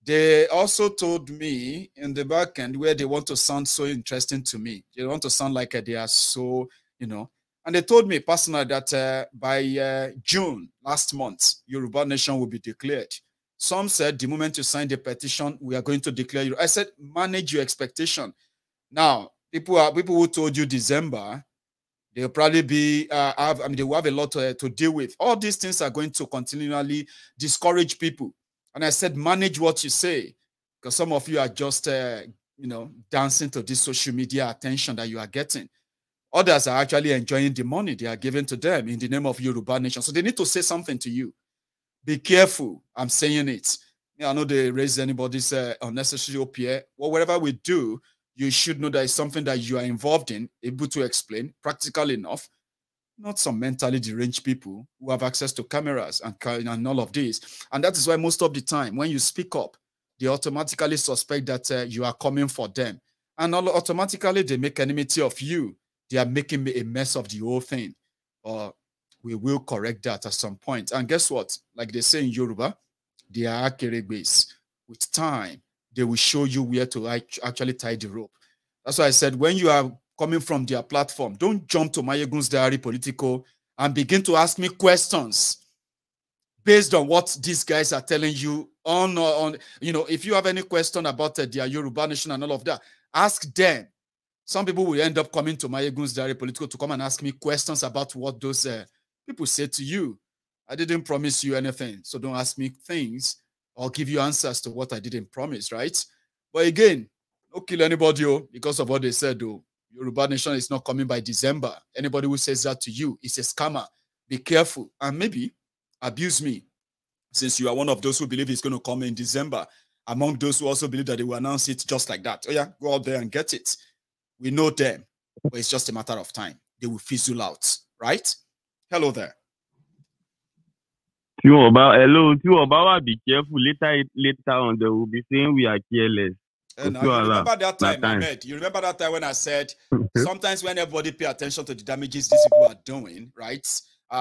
S2: they also told me in the back end where they want to sound so interesting to me. They want to sound like they are so, you know. And they told me personally that by June last month, Yoruba Nation will be declared. Some said the moment you sign the petition, we are going to declare you. I said, manage your expectation. Now, people who told you December, they'll probably be, they will have a lot to deal with. All these things are going to continually discourage people. And I said, manage what you say, because some of you are just, you know, dancing to this social media attention that you are getting. Others are actually enjoying the money they are giving to them in the name of Yoruba Nation. So they need to say something to you. Be careful. I'm saying it. I know they raise anybody's unnecessary OPA. Well, whatever we do, you should know that it's something that you are involved in, able to explain, practical enough. Not some mentally deranged people who have access to cameras and all of this. And that is why most of the time, when you speak up, they automatically suspect that you are coming for them. And automatically, they make enmity of you. They are making a mess of the whole thing. We will correct that at some point. And guess what? Like they say in Yoruba, they are akeregbes. With time, they will show you where to actually tie the rope. That's why I said, when you are coming from their platform, don't jump to Mayegun's Diary Political and begin to ask me questions based on what these guys are telling you on if you have any question about their Yoruba nation and all of that, ask them. Some people will end up coming to my Egun's Diary Political to come and ask me questions about what those people say to you. I didn't promise you anything, so don't ask me things. I'll give you answers to what I didn't promise, right? But again, don't kill anybody because of what they said, though. Yoruba nation is not coming by December. Anybody who says that to you is a scammer. Be careful and maybe abuse me, since you are one of those who believe it's going to come in December, among those who also believe that they will announce it just like that. Oh yeah, go out there and get it. We know them, but it's just a matter of time. They will fizzle out, right? Hello there.
S5: Hello, be careful. Later on, they will be saying we are careless.
S2: And you remember that time, Ahmed? You remember that time when I said sometimes when everybody pay attention to the damages these people are doing, right?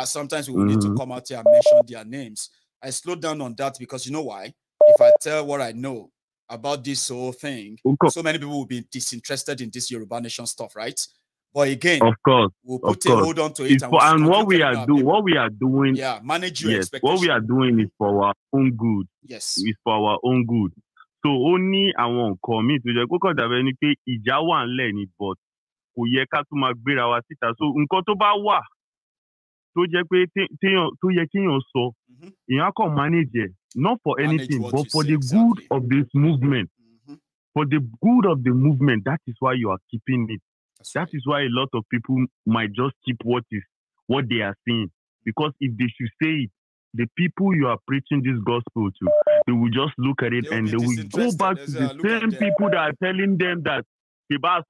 S2: Sometimes we will need to come out here and mention their names. I slowed down on that because you know why? If I tell what I know about this whole thing, so many people will be disinterested in this Yoruba nation stuff, right? But again,
S5: of course,
S2: we'll put a hold on to it.
S5: And what we are doing,
S2: yeah, manage your expectations.
S5: What we are doing is for our own good.
S2: Yes,
S5: it's for our own good. So only I won't commit to the kókó dàbẹ̀ ni pé ìjà wà ńlẹ̀ ni, but kò yẹ ká tún máa gbéra wa síta. So nǹkan tó bá wà tó jẹ́ pé tó yẹ kéèyàn sọ, èèyàn kàn manage, not for anything, but for the good of this movement. For the good of the movement, that is why you are keeping it. That is why a lot of people might just keep what they are saying. Because if they should say it, the people you are preaching this gospel to, they will just look at it and they will go back to the same people that are telling them that scam,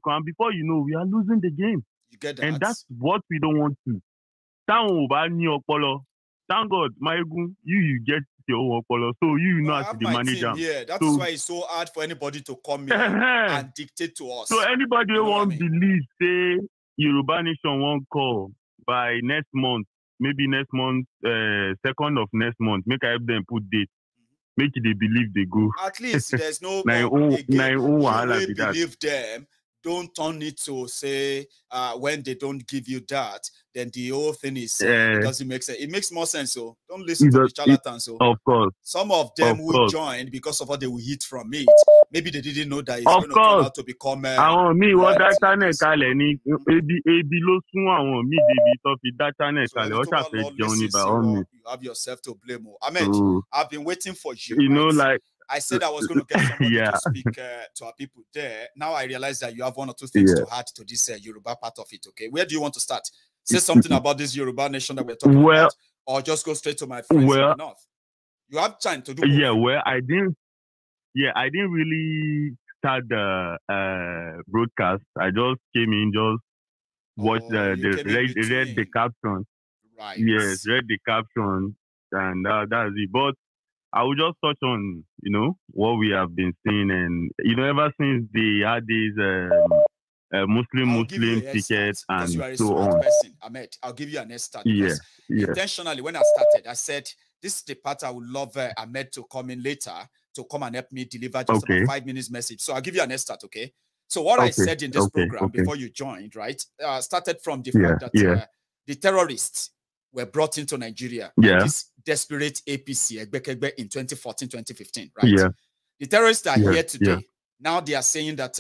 S5: and before you know, we are losing the game.
S2: You get that?
S5: And that's what we don't want to. Thank God, you get your own color, so you know as the manager.
S2: Yeah, that's why it's so hard for anybody to come here and dictate to us.
S5: So anybody who won't believe, say Yoruba Nation won't call by next month, maybe next month, 2nd of next month. Make I help them put date. Make they believe they go.
S2: At least there's no believe them. Don't turn it to say when they don't give you that, then the whole thing is doesn't make sense. It makes more sense. So don't listen to the charlatans. So
S5: of course,
S2: some of them will join because of what they will hit from it. Maybe they didn't know that it's going to turn out to become.
S5: What that channel kale ni ebi lo sun awon mi debi to fi that channel kale o sa fe join by all means.
S2: You have yourself to blame. Ahmed, I've been waiting for you.
S5: You know, like.
S2: I said I was going to get somebody to speak to our people there. Now I realize that you have one or two things to add to this Yoruba part of it, okay? Where do you want to start? Say something about this Yoruba nation that we're talking about, or just go straight to my friends in the north? You have time to do both.
S5: I didn't really start the broadcast. I just came in, just watched read the caption.
S2: Right.
S5: Yes, read the caption, and that's it. But I will just touch on, what we have been seeing, and ever since they had these Muslim tickets and
S2: you are a
S5: so on.
S2: Person, Ahmed, I'll give you an start. Intentionally, when I started, I said this is the part I would love Ahmed to come in later to come and help me deliver just about 5 minutes message. So I'll give you an start, okay? So what I said in this program before you joined, right, started from the fact that the terrorists were brought into Nigeria. This desperate APC in 2014, 2015, right? The terrorists are here today. Now they are saying that,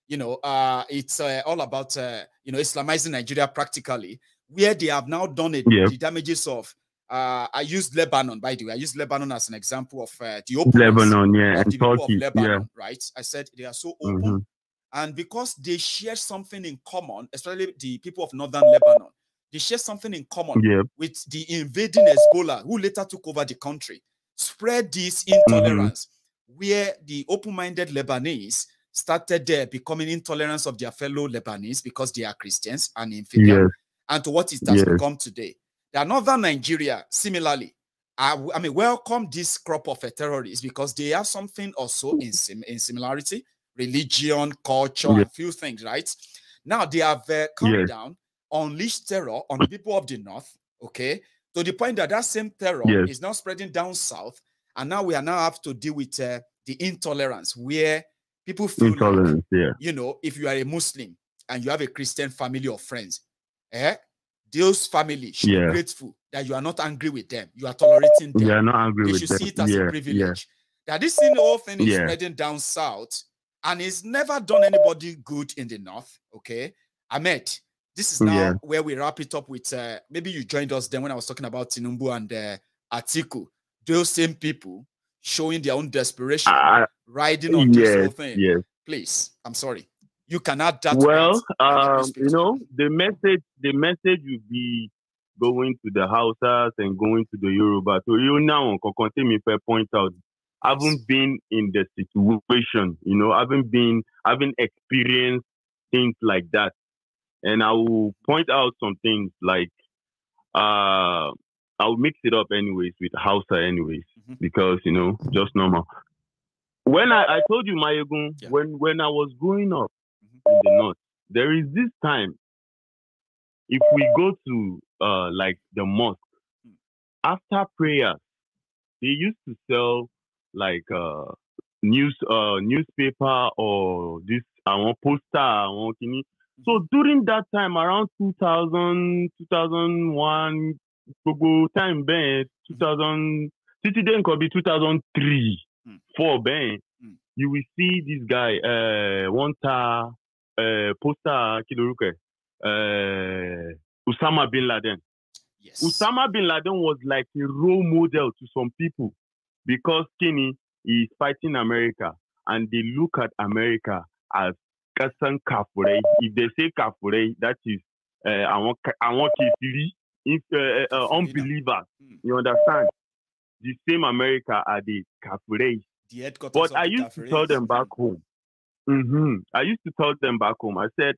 S2: it's all about, Islamizing Nigeria practically, where they have now done it, the damages of, I used Lebanon, by the way. I used Lebanon as an example of the open
S5: Lebanon,
S2: and the people of Lebanon, right? I said they are so open. And because they share something in common, especially the people of northern Lebanon, they share something in common with the invading Hezbollah, who later took over the country, spread this intolerance, where the open-minded Lebanese started becoming intolerant of their fellow Lebanese because they are Christians and infidel, and to what it has become today. The northern Nigeria, similarly, welcome this crop of terrorists because they have something also in similarity, religion, culture, and a few things, right? Now they have come down, unleashed terror on the people of the north, okay, to the point that that same terror is now spreading down south, and now we have to deal with the intolerance, where people feel like, if you are a Muslim and you have a Christian family or friends, those families should be grateful that you are not angry with them. You are tolerating them.
S5: You are not angry
S2: They
S5: with
S2: should
S5: them.
S2: see it as a privilege. That this whole thing is spreading down south, and it's never done anybody good in the north. Okay, Ahmed, this is now where we wrap it up with. Maybe you joined us then when I was talking about Tinubu and Atiku. Those same people showing their own desperation, riding on this whole thing.
S5: Yes.
S2: Please, I'm sorry. You can add that.
S5: Well, you know, the message will be going to the Hausas and going to the Yoruba. So you now continue if I point out, I haven't been in the situation, you know, I haven't experienced things like that. And I will point out some things like I'll mix it up anyways with Hausa anyways, because you know, just normal. When I told you, Mayegun, when I was growing up in the north, there is this time if we go to like the mosque after prayer, they used to sell like newspaper or this poster. So during that time, around 2000, 2001, time ben 2000, then could be 2003, 4 ben. You will see this guy one poster Osama bin Laden. Yes. Osama bin Laden was like a role model to some people because Kenny is fighting America and they look at America as Kasan Kafure. If they say Kafure, that is I want unbelievers. You understand? The same America are the Kafure. But I used to tell them back home. I used to tell them back home. I said,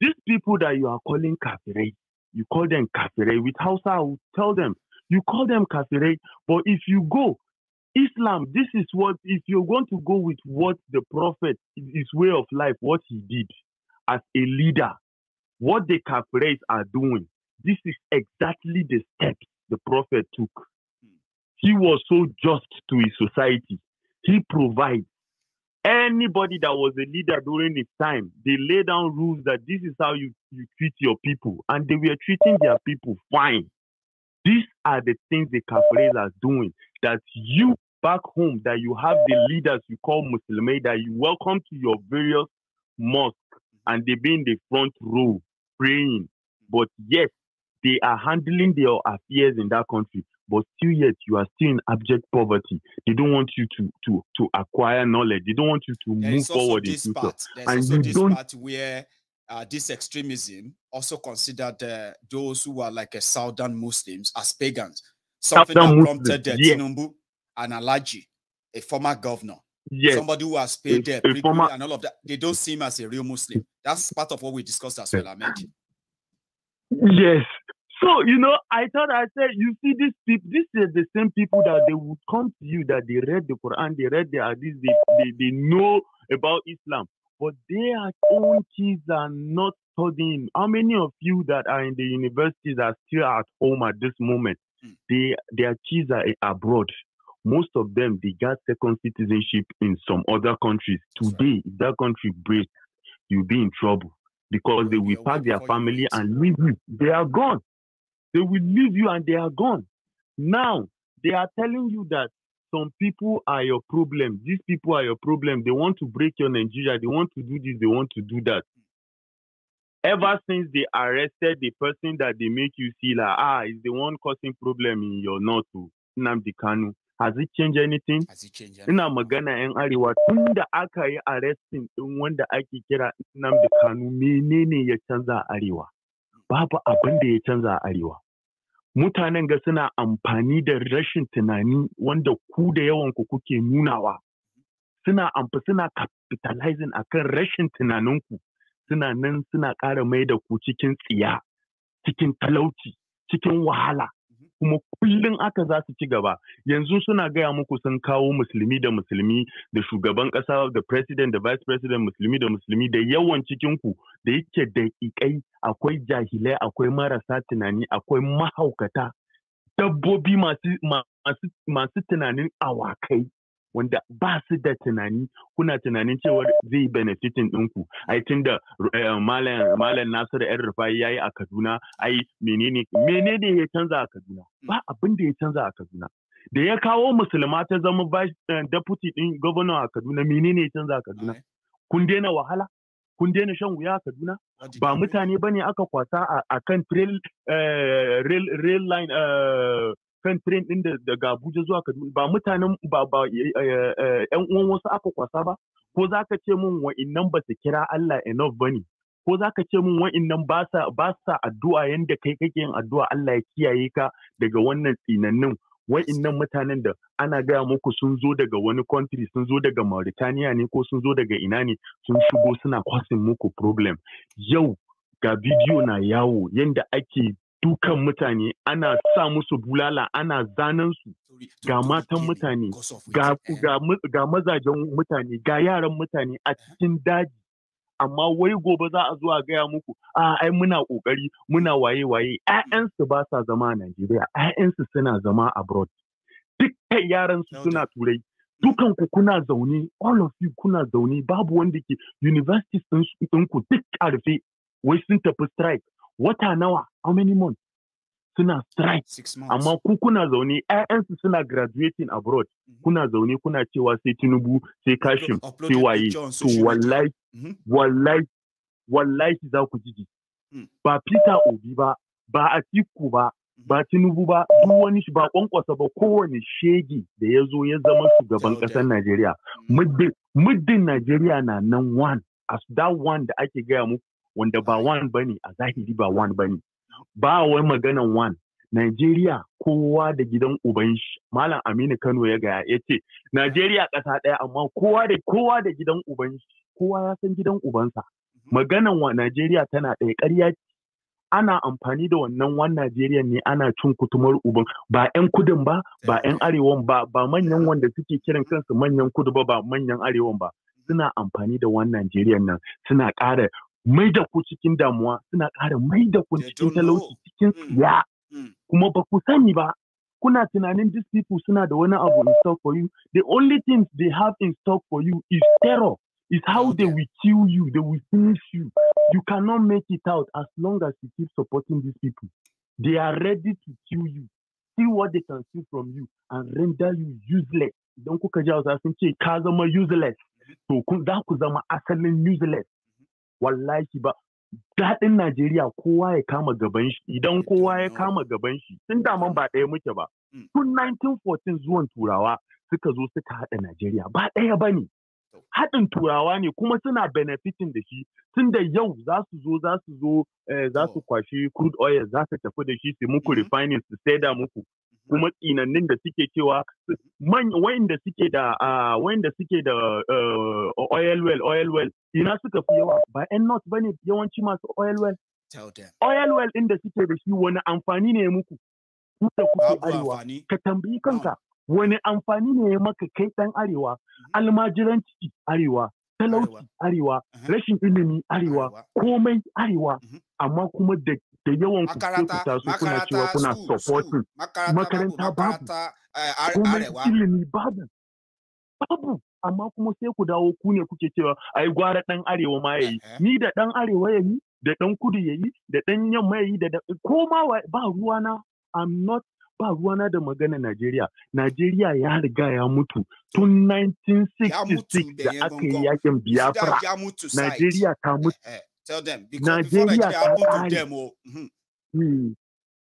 S5: these people that you are calling Kafire, you call them Kafire. With Hausa, I will tell them, you call them Kafire. But if you go, Islam, this is what, if you're going to go with what the Prophet, his way of life, what he did as a leader, what the Kafirais are doing, this is exactly the steps the Prophet took. He was so just to his society. He provides. Anybody that was a leader during his time, they lay down rules that this is how you treat your people. And they were treating their people fine. These are the things the Kafirais are doing. That you back home, that you have the leaders you call Muslims, that you welcome to your various mosques, and they be in the front row praying. But yet, they are handling their affairs in that country. But still yet, you are still in abject poverty. They don't want you to acquire knowledge. They don't want you to move forward in future.
S2: There's also this part where this extremism also considered those who are like a Southern Muslims as pagans. Something that prompted Tinubu and Alaji, a former governor, somebody who has paid their pre-queen and all of that. They don't see him as a real Muslim. That's part of what we discussed as well, Ahmed.
S5: Yes. So, you know, I said, you see, these people, this is the same people that they would come to you, that they read the Quran, they read the Hadith, they know about Islam, but their own kids are not studying. How many of you that are in the universities are still at home at this moment? Their kids are abroad. Most of them, they got second citizenship in some other countries. Today, if that country breaks, you'll be in trouble because they will pack their family and leave you. They are gone. They will leave you and they are gone. Now, they are telling you that some people are your problem. These people are your problem. They want to break your Nigeria. They want to do this. They want to do that. Ever since they arrested the person that they make you see like, is the one causing problem in your north, Nnamdi Kanu. Has it changed anything? Ina magana yan arewa tunda aka yi arresting din wanda ake kira Nnamdi Kanu, menene ya canza a arewa? Babu abin da ya canza a arewa. Mutanen ga suna amfani da rashin tunani wanda ku da yawan ku kuke nunawa. Suna capitalizing akan rashin tunaninku. Suna nan suna ƙara mai da ku cikin tsiya, cikin talauci, cikin wahala. Kuma kullum aka za su ci gaba. Yanzu suna gaya muku sun kawo musulmi da shugaban ƙasa da president da vice president musulmi da yawan cikinku da yake daƙiƙai, akwai jahilai, akwai marasa tunani, akwai mahaukata, dabbobi masu tunanin awakai. wanda ba su da tunani, kuna tunanin cewa zai benefitin ɗinku. Ai tun da Malam Nasiru ‘yan Rufai ya yi a Kaduna, ai menene ya canza a Kaduna? Ba abin da ya canza a Kaduna. Da ya kawo musulma ta zama deputy ɗin governor a Kaduna, menene ya canza a Kaduna? Kun daina wahala? Kun daina shan wuya a Kaduna? Ba mutane bane aka kwasa a kan rail line kan train din daga Abuja zuwa Kaduna, ba mutanen ba ƴan uwan wasu aka kwasa ba? Ko za ka ce min wa'innan ba su kira Allah enough bane? Ko za ka ce min wa'innan ba sa addu'a yanda kai kake yin addu'a Allah ya kiyaye ka daga wannan tsinannin? Wa'innan mutanen da ana gaya muku sun zo daga wani country, sun zo daga Mauritania ne ko sun zo daga ina ne, sun shigo suna causing muku problem. Yau ga bidiyo na yawo yanda ake dukan mutane, ana sa musu bulala, ana zanen su, ga matan mutane, ga mazajen mutane, ga yaran mutane a cikin daji. Amma wai gobe za a zo a gaya muku, ai muna kokari, muna waye-waye. ‘Ya'yansu ba sa zama a Najeriya, ‘ya'yansu suna zama abroad. Dukkan yaransu suna Turai. Dukanku kuna zaune, all of you kuna zaune, babu wanda ke universities ɗinku duk ƙarfe, wai sun tafi strike. Wata nawa, how many months? Suna strike. Amma ku kuna zaune, ‘ya'yansu suna graduating abroad. Kuna zaune kuna cewa sai Tinubu, sai Kashim, sai waye. To wallahi za ku ji. Ba Peter Obi ba, ba Atiku ba, ba Tinubu ba, duk wani shi ba Kwankwasa ba, kowane shege da ya zo ya zama shugaban ƙasar Najeriya. Muddin Najeriya na nan one, as that one da ake gaya muku, wanda ba one bane, a zahiri ba one bane. Ba wai maganan one. Najeriya kowa da gidan uban shi. Malam Aminu Kano ya gaya ya ce Najeriya ƙasa ɗaya amma kowa da gidan uban shi. Kowa ya san gidan ubansa. Maganan wa Najeriya tana ɗaya, ƙarya ce. Ana amfani da wannan Najeriya ne ana cin kutumar uban, ba 'yan kudin ba, ba 'yan arewan ba, ba manyan wanda suke kiran kansu manyan kudu ba manyan arewan ba. Suna amfani da wannan Najeriya nan, suna ƙara mai da ku cikin damuwa, suna ƙara mai da ku cikin talauci, cikin tsiya. Kuma ba ku sani ba, kuna tunanin these people suna da wani abu in stock for you. The only things they have in stock for you is terror. Is how they will kill you, they will finish you. You cannot make it out as long as you keep supporting these people. They are ready to kill you, see what they can steal from you, and render you useless. Don kuka ji Hausa sun ce ka zama useless, to za ku zama asalin useless. Wallahi ba. Daɗin Najeriya kowa ya kama gaban shi, idan kowa ya kama gaban shi, tun daman ba ɗaya muke ba. Tun 1914 zuwan Turawa suka zo suka haɗa Najeriya, ba ɗaya ba ne. Haɗin Turawa ne kuma suna benefiting da shi, tun da yau za su kwashi crude oil, za su tafi da shi su muku refining, su saida muku. Kuma tsinannin da suke cewa wayanda suke da oil well ina suka fi yawa, ba 'yan north bane yawanci masu oil well. Oil well ɗin da suke da shi wani amfani ne muku? Ku da kuke arewa, ka tambayi kanka. Wani amfani ne ya maka kai ɗan arewa? Almajiranci arewa, talauci arewa, rashin ilimi arewa, komai arewa, amma kuma da yawan ku sai ku taso kuna cewa kuna supporting makaranta babu, komai ilimi babu, amma kuma sai ku dawo ku ne kuke cewa ai gwara ɗan arewa ma yayi, ni da ɗan arewa yayi, da ɗan kudu yayi, da ɗan yamma yayi, da koma ba ruwana. Ba ruwana da magana Najeriya. Najeriya ya riga ya mutu tun 1966 da aka yi yakin Biafra. Najeriya ta mutu. Najeriya ta ƙare.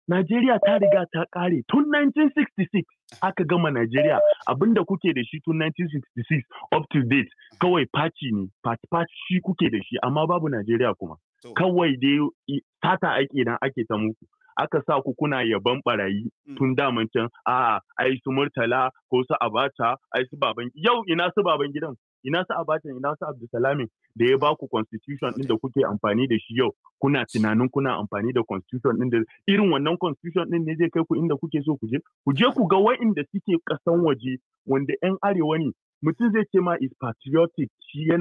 S5: Najeriya ta riga ta ƙare tun 1966 aka gama Najeriya. Abinda kuke da shi tun 1966 up to date kawai faci ne, faci shi kuke da shi, amma babu Najeriya kuma. Kawai dai tata ake ta muku. Aka sa ku kuna yaban barayi tun daman can, ai su Murtala ko su Abacha, ai su baban yau ina su baban gidan, ina su Abacha, ina su Abdulsalamin da ya ba ku constitution din da kuke amfani da shi yau. Kuna tunanin kuna amfani da constitution din da irin wannan constitution din ne zai kai ku inda kuke so ku je ku ga wa'inda suke kasan waje wanda 'yan arewa ne. Mutum zai ce ma is patriotic, shi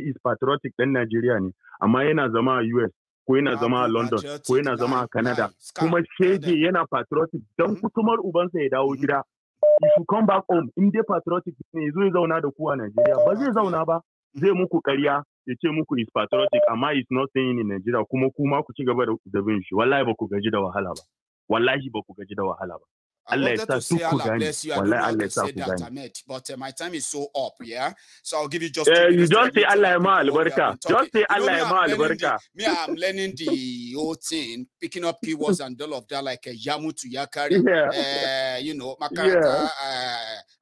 S5: is patriotic ɗan Najeriya ne, amma yana zama a US ko yana zama a London ko yana zama a Canada, kuma shege yana patriotic don kutumar ubansa ya dawo gida. if you come back home, in the patriotic ne zo ya zauna da ku a Nigeria, ba zai zauna ba. Zai muku ƙarya ya ce muku is patriotic amma is not saying in Nigeria kuma ku ci gaba da bin shi. Wallahi ba ku gaji da wahala ba. Wallahi ba ku gaji da wahala ba.
S2: I wanted to say Allah bless you. I don't know how to say that, Ahmed, but my time is so up, yeah? So I'll give you just 2 minutes.
S5: You just say Allah ma albarka. Just say Allah ma albarka.
S2: Me, I'm learning the whole thing, picking up keywords and all of that, like Yamu to Yakari, Makarata,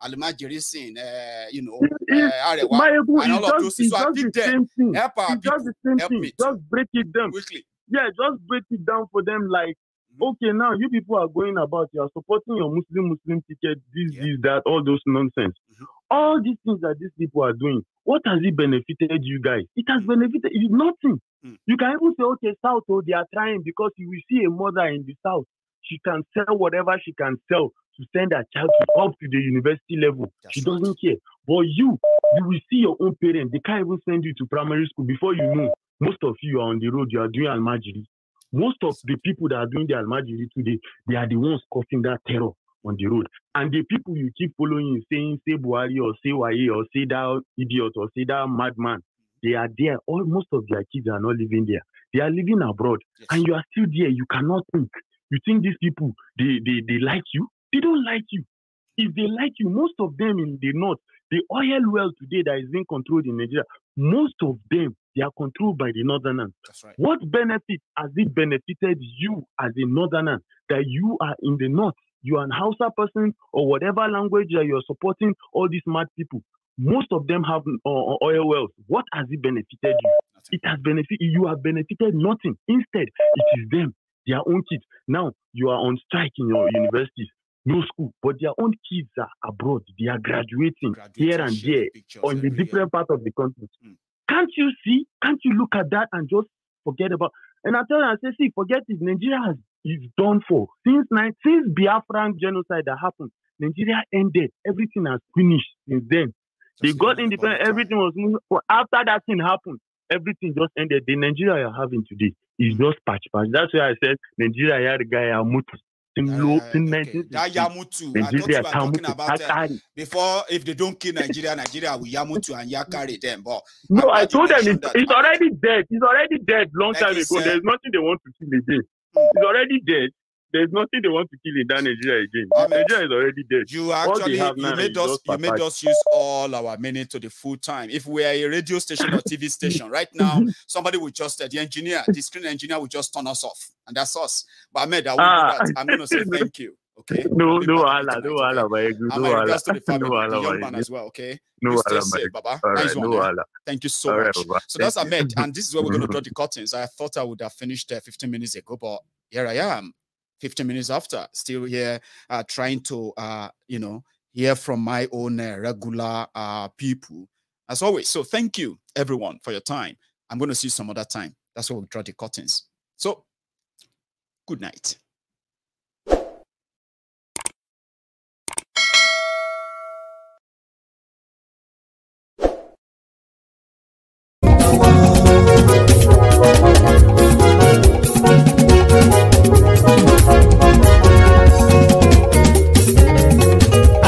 S2: Almajiri Sin, and all of those things. So I did them. Help our people. Help me.
S5: Just break it down.
S2: Quickly.
S5: Yeah, just break it down for them like, okay, now you people are going about, you are supporting your Muslim ticket, this, that, all those nonsense. All these things that these people are doing, what has it benefited you guys? It has benefited you nothing. You can even say, okay, South, they are trying because you will see a mother in the South. She can sell whatever she can sell to send her child up to the university level. She doesn't care. But you will see your own parents. They can't even send you to primary school. Before you know, most of you are on the road. You are doing Almajiri. Most of the people that are doing the Almajiri today, they are the ones causing that terror on the road. And the people you keep following, saying, say Buhari or say Waye or say that idiot or say that madman, they are there. Most of their kids are not living there. They are living abroad. And you are still there. You cannot think. You think these people, they like you? They don't like you. If they like you, most of them in the north, the oil well today that is being controlled in Nigeria, most of them, they are controlled by the northerners.
S2: That's right.
S5: What benefit has it benefited you as a northerner that you are in the north? You are an Hausa person or whatever language that you are supporting all these mad people. Most of them have oil wells. What has it benefited you? It has benefited you. Have benefited nothing. Instead, it is them, their own kids. Now you are on strike in your universities. No school, but their own kids are abroad. They are graduating here and there on the different parts of the country. Can't you see? Can't you look at that and just forget about? And I tell you, I say, see, forget it. Nigeria is done for. Since Biafran genocide that happened, Nigeria ended. Everything has finished since then. They got independent. Everything was moving. After that thing happened, everything just ended. The Nigeria you're having today is just patch. That's why I said Nigeria had a guy Amutu.
S2: That Yamutu, I thought you were talking about before. If they don't kill Nigeria will Yamutu and Yakari them. But
S5: no, I told them it's already dead. It's already dead long time ago. There's nothing they want to kill again. It's already dead. There's nothing they want to kill in that Nigeria again. Nigeria is already dead.
S2: You actually you made us use all our minutes to the full time. If we are a radio station or TV station right now, somebody will just the screen engineer will just turn us off, and that's us. But Ahmed, I will do that. I'm going to say thank you. Okay.
S5: No, Allah,
S2: I'm regards to the family, the young man as well. Okay.
S5: No,
S2: stay safe, Baba. Nice one. Thank you so much. So that's Ahmed, and this is where we're going to draw the curtains. I thought I would have finished 15 minutes ago, but here I am. 15 minutes after, still here, trying to, hear from my own regular people, as always. So thank you, everyone, for your time. I'm going to see you some other time. That's where we draw the curtains. So, good night.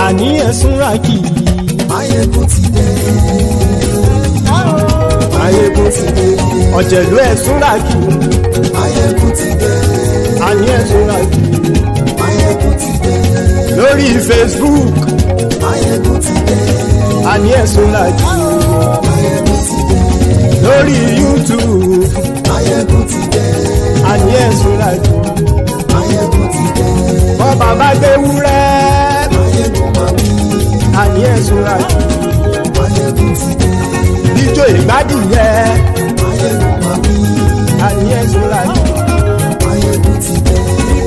S6: Àní ẹ̀sùnra kì í. Máyégún ti dé. Máyégún ti dé. Ọ̀jẹ̀lú ẹ̀sùnra kì í. Máyégún ti dé. Àní ẹ̀sùnra kì í. Máyégún ti dé. Lórí Facebook. Máyégún ti dé. Àní ẹ̀sùnra kì í. Máyégún ti dé. Lórí YouTube. Máyégún ti dé. Àní ẹ̀sùnra kì í. Máyégún ti dé. Bọ́ bàbá gbé wúrẹ́. Àní ẹ̀sùn ra jù. Ijó ìgbádìyẹ. Àní ẹ̀sùn ra jù.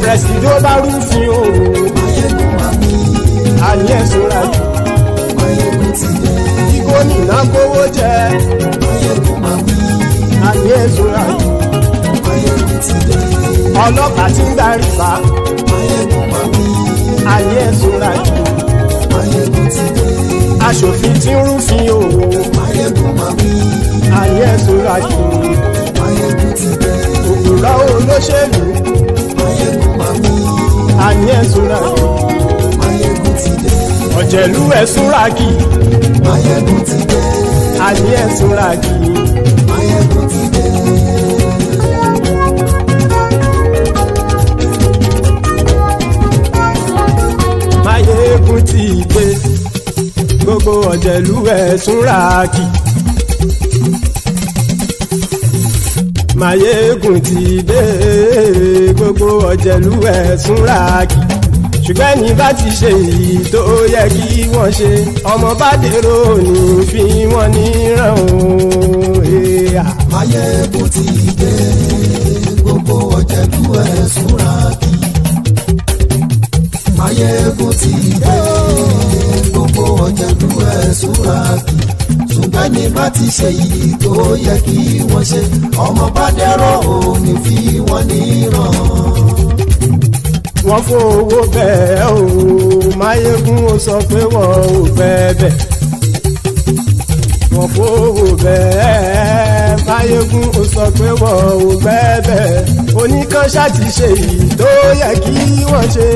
S6: Pẹ̀sìdó bá rúfin o. Àní ẹ̀sùn ra jù. Igbó nìna kówó jẹ. Àní ẹ̀sùn ra jù. Ọlọ́pàá tí ń darí bá. Àní ẹ̀sùn ra jù. Aṣòfin tí ń rúfin o. Àní ẹ̀sùn ra jù. Òpùrọ́ olóṣèlú. Àní ẹ̀sùn ra jù. ọ̀jẹ̀lú ẹ̀ súnra kì.
S7: Máyégún ti dé.
S6: Àní ẹ̀ súnra kì.
S7: Máyégún ti dé.
S6: Máyégún ti dé. Gbogbo ọ̀jẹ̀lú ẹ̀ súnra kì. Máyégún ti dé. Gbogbo ọ̀jẹ̀lú ẹ̀ súnra kì. Ṣùgbọ́n ní bá ti ṣe èyí tó yẹ kí wọ́n ṣe ọmọ bá dèrò ní fi wọ́n níran o.
S7: Máyégún ti dé. Gbogbo ọ̀jẹ̀lú ẹ̀ súnra kì. Máyégún ti dé. Gbogbo ọ̀jẹ̀lú ẹ̀ súnra kì. Ṣùgbọ́n ní bá ti ṣe èyí tó yẹ kí wọ́n ṣe ọmọ bá dèrò ní fi wọ́n níran.
S6: Wọ́n fowó bẹ́ẹ̀ o Máyégún ó sọ pé wọ́n ò fẹ́ bẹ̀. Wọ́n fowó bẹ́ẹ̀ Máyégún ó sọ pé wọ́n ò fẹ́ bẹ̀. Oníkan ṣáàtì ṣe èyí tó yẹ kí wọ́n ṣe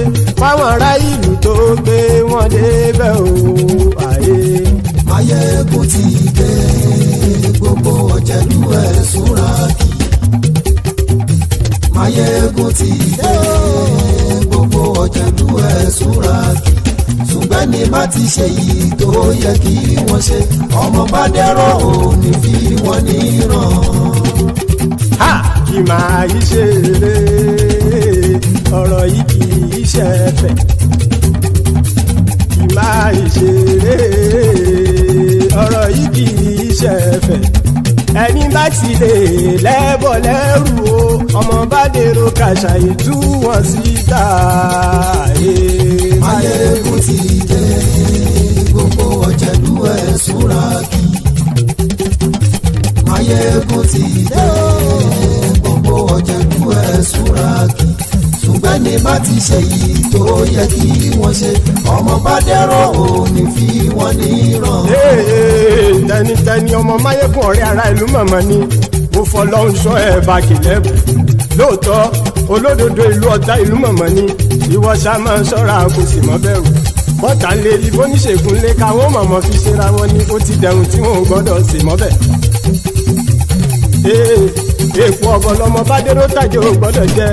S6: fáwọn ará ìlú tó gbé wọn débẹ̀ o.
S7: Máyégún ti dé. Gbogbo ọ̀jẹ̀lú ẹ̀ súnra kì. Máyégún ti dé. Gbogbo ọ̀jẹ̀lú ẹ̀ súnra kì. Ṣùgbọ́n ní má ti ṣe yìí tó yẹ kí wọ́n ṣe ọmọ bá dẹ́rọ̀ ò ní fi wọ́n níran.
S6: Kì máa yí ṣe eré ọ̀rọ̀ yìí kì í ṣe ẹ̀fẹ̀. Kì máa yí ṣe eré ọ̀rọ̀ yìí kì í ṣe ẹ̀fẹ̀. Ẹni bá ti lè lẹ́bọ̀ lẹ́rù o ọmọ bá dèrò kàṣà ìtú wọn síta.
S7: Máyégún ti dé. Gbogbo ọ̀jẹ̀lú ẹ̀ súnra kì. Máyégún ti dé. Gbogbo ọ̀jẹ̀lú ẹ̀ súnra kì. Ṣùgbọ́n ní bá ti ṣe yìí tó yẹ kí wọ́n ṣe ọmọ bá dẹ́rọ̀ ò ní fi wọ́n níran.
S6: Tẹnitẹni ọmọ Máyégún ọ̀rẹ́ ara ìlú mọ̀mọ́ ni mo fọlọ́run sọ ẹ̀ bá kìlẹ́bù. Lóòótọ́ olódodo ìlú ọ̀tá ìlú mọ̀mọ́ ni ìwọ ṣá máa ń ṣọ́ra kò sì mọ́ bẹ̀rù. Bọ́tà ń lè rí bóníṣègùn lé káwọn mọ̀mọ́ fi ṣera wọn ni ó ti dẹrùn tí wọn ò gbọ́dọ̀ sì mọ́ bẹ̀. Èèpo ọ̀bọ lọmọ bá dérò tàjẹ́ ò gbọ́dọ̀ jẹ́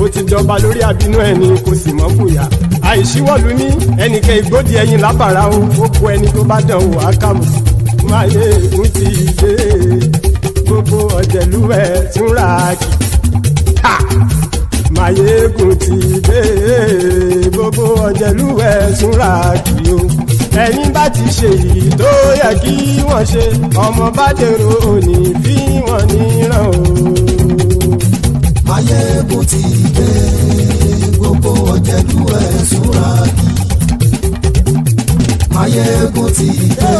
S6: ó ti jọba lórí àbínú ẹni kò sì mọ́ fòyà. Àìsíwọ́lu ní ẹnìkẹ́ ìgbódì ẹyin lábàrá o ó kó ẹni tó bá dán o àkàmù. Máyégún ti dé. Gbogbo ọ̀jẹ̀lú ẹ̀ súnra kì. Máyégún ti dé. Gbogbo ọ̀jẹ̀lú ẹ̀ súnra kì o. Ẹ̀yin bá ti ṣe èyí tó yẹ kí wọ́n ṣe ọmọ bá dèrò òní fi wọ́n níran o.
S7: Máyégún ti dé. Gbogbo ọ̀jẹ̀lú ẹ̀ súnra kì. Máyégún ti dé.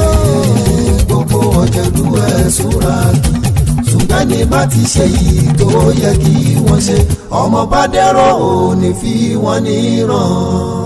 S7: Gbogbo ọ̀jẹ̀lú ẹ̀ súnra kì. Ṣùgbọ́n ní bá ti ṣe yìí tó yẹ kí wọ́n ṣe ọmọ bá dẹ́rọ̀ ò ní fi wọ́n níran.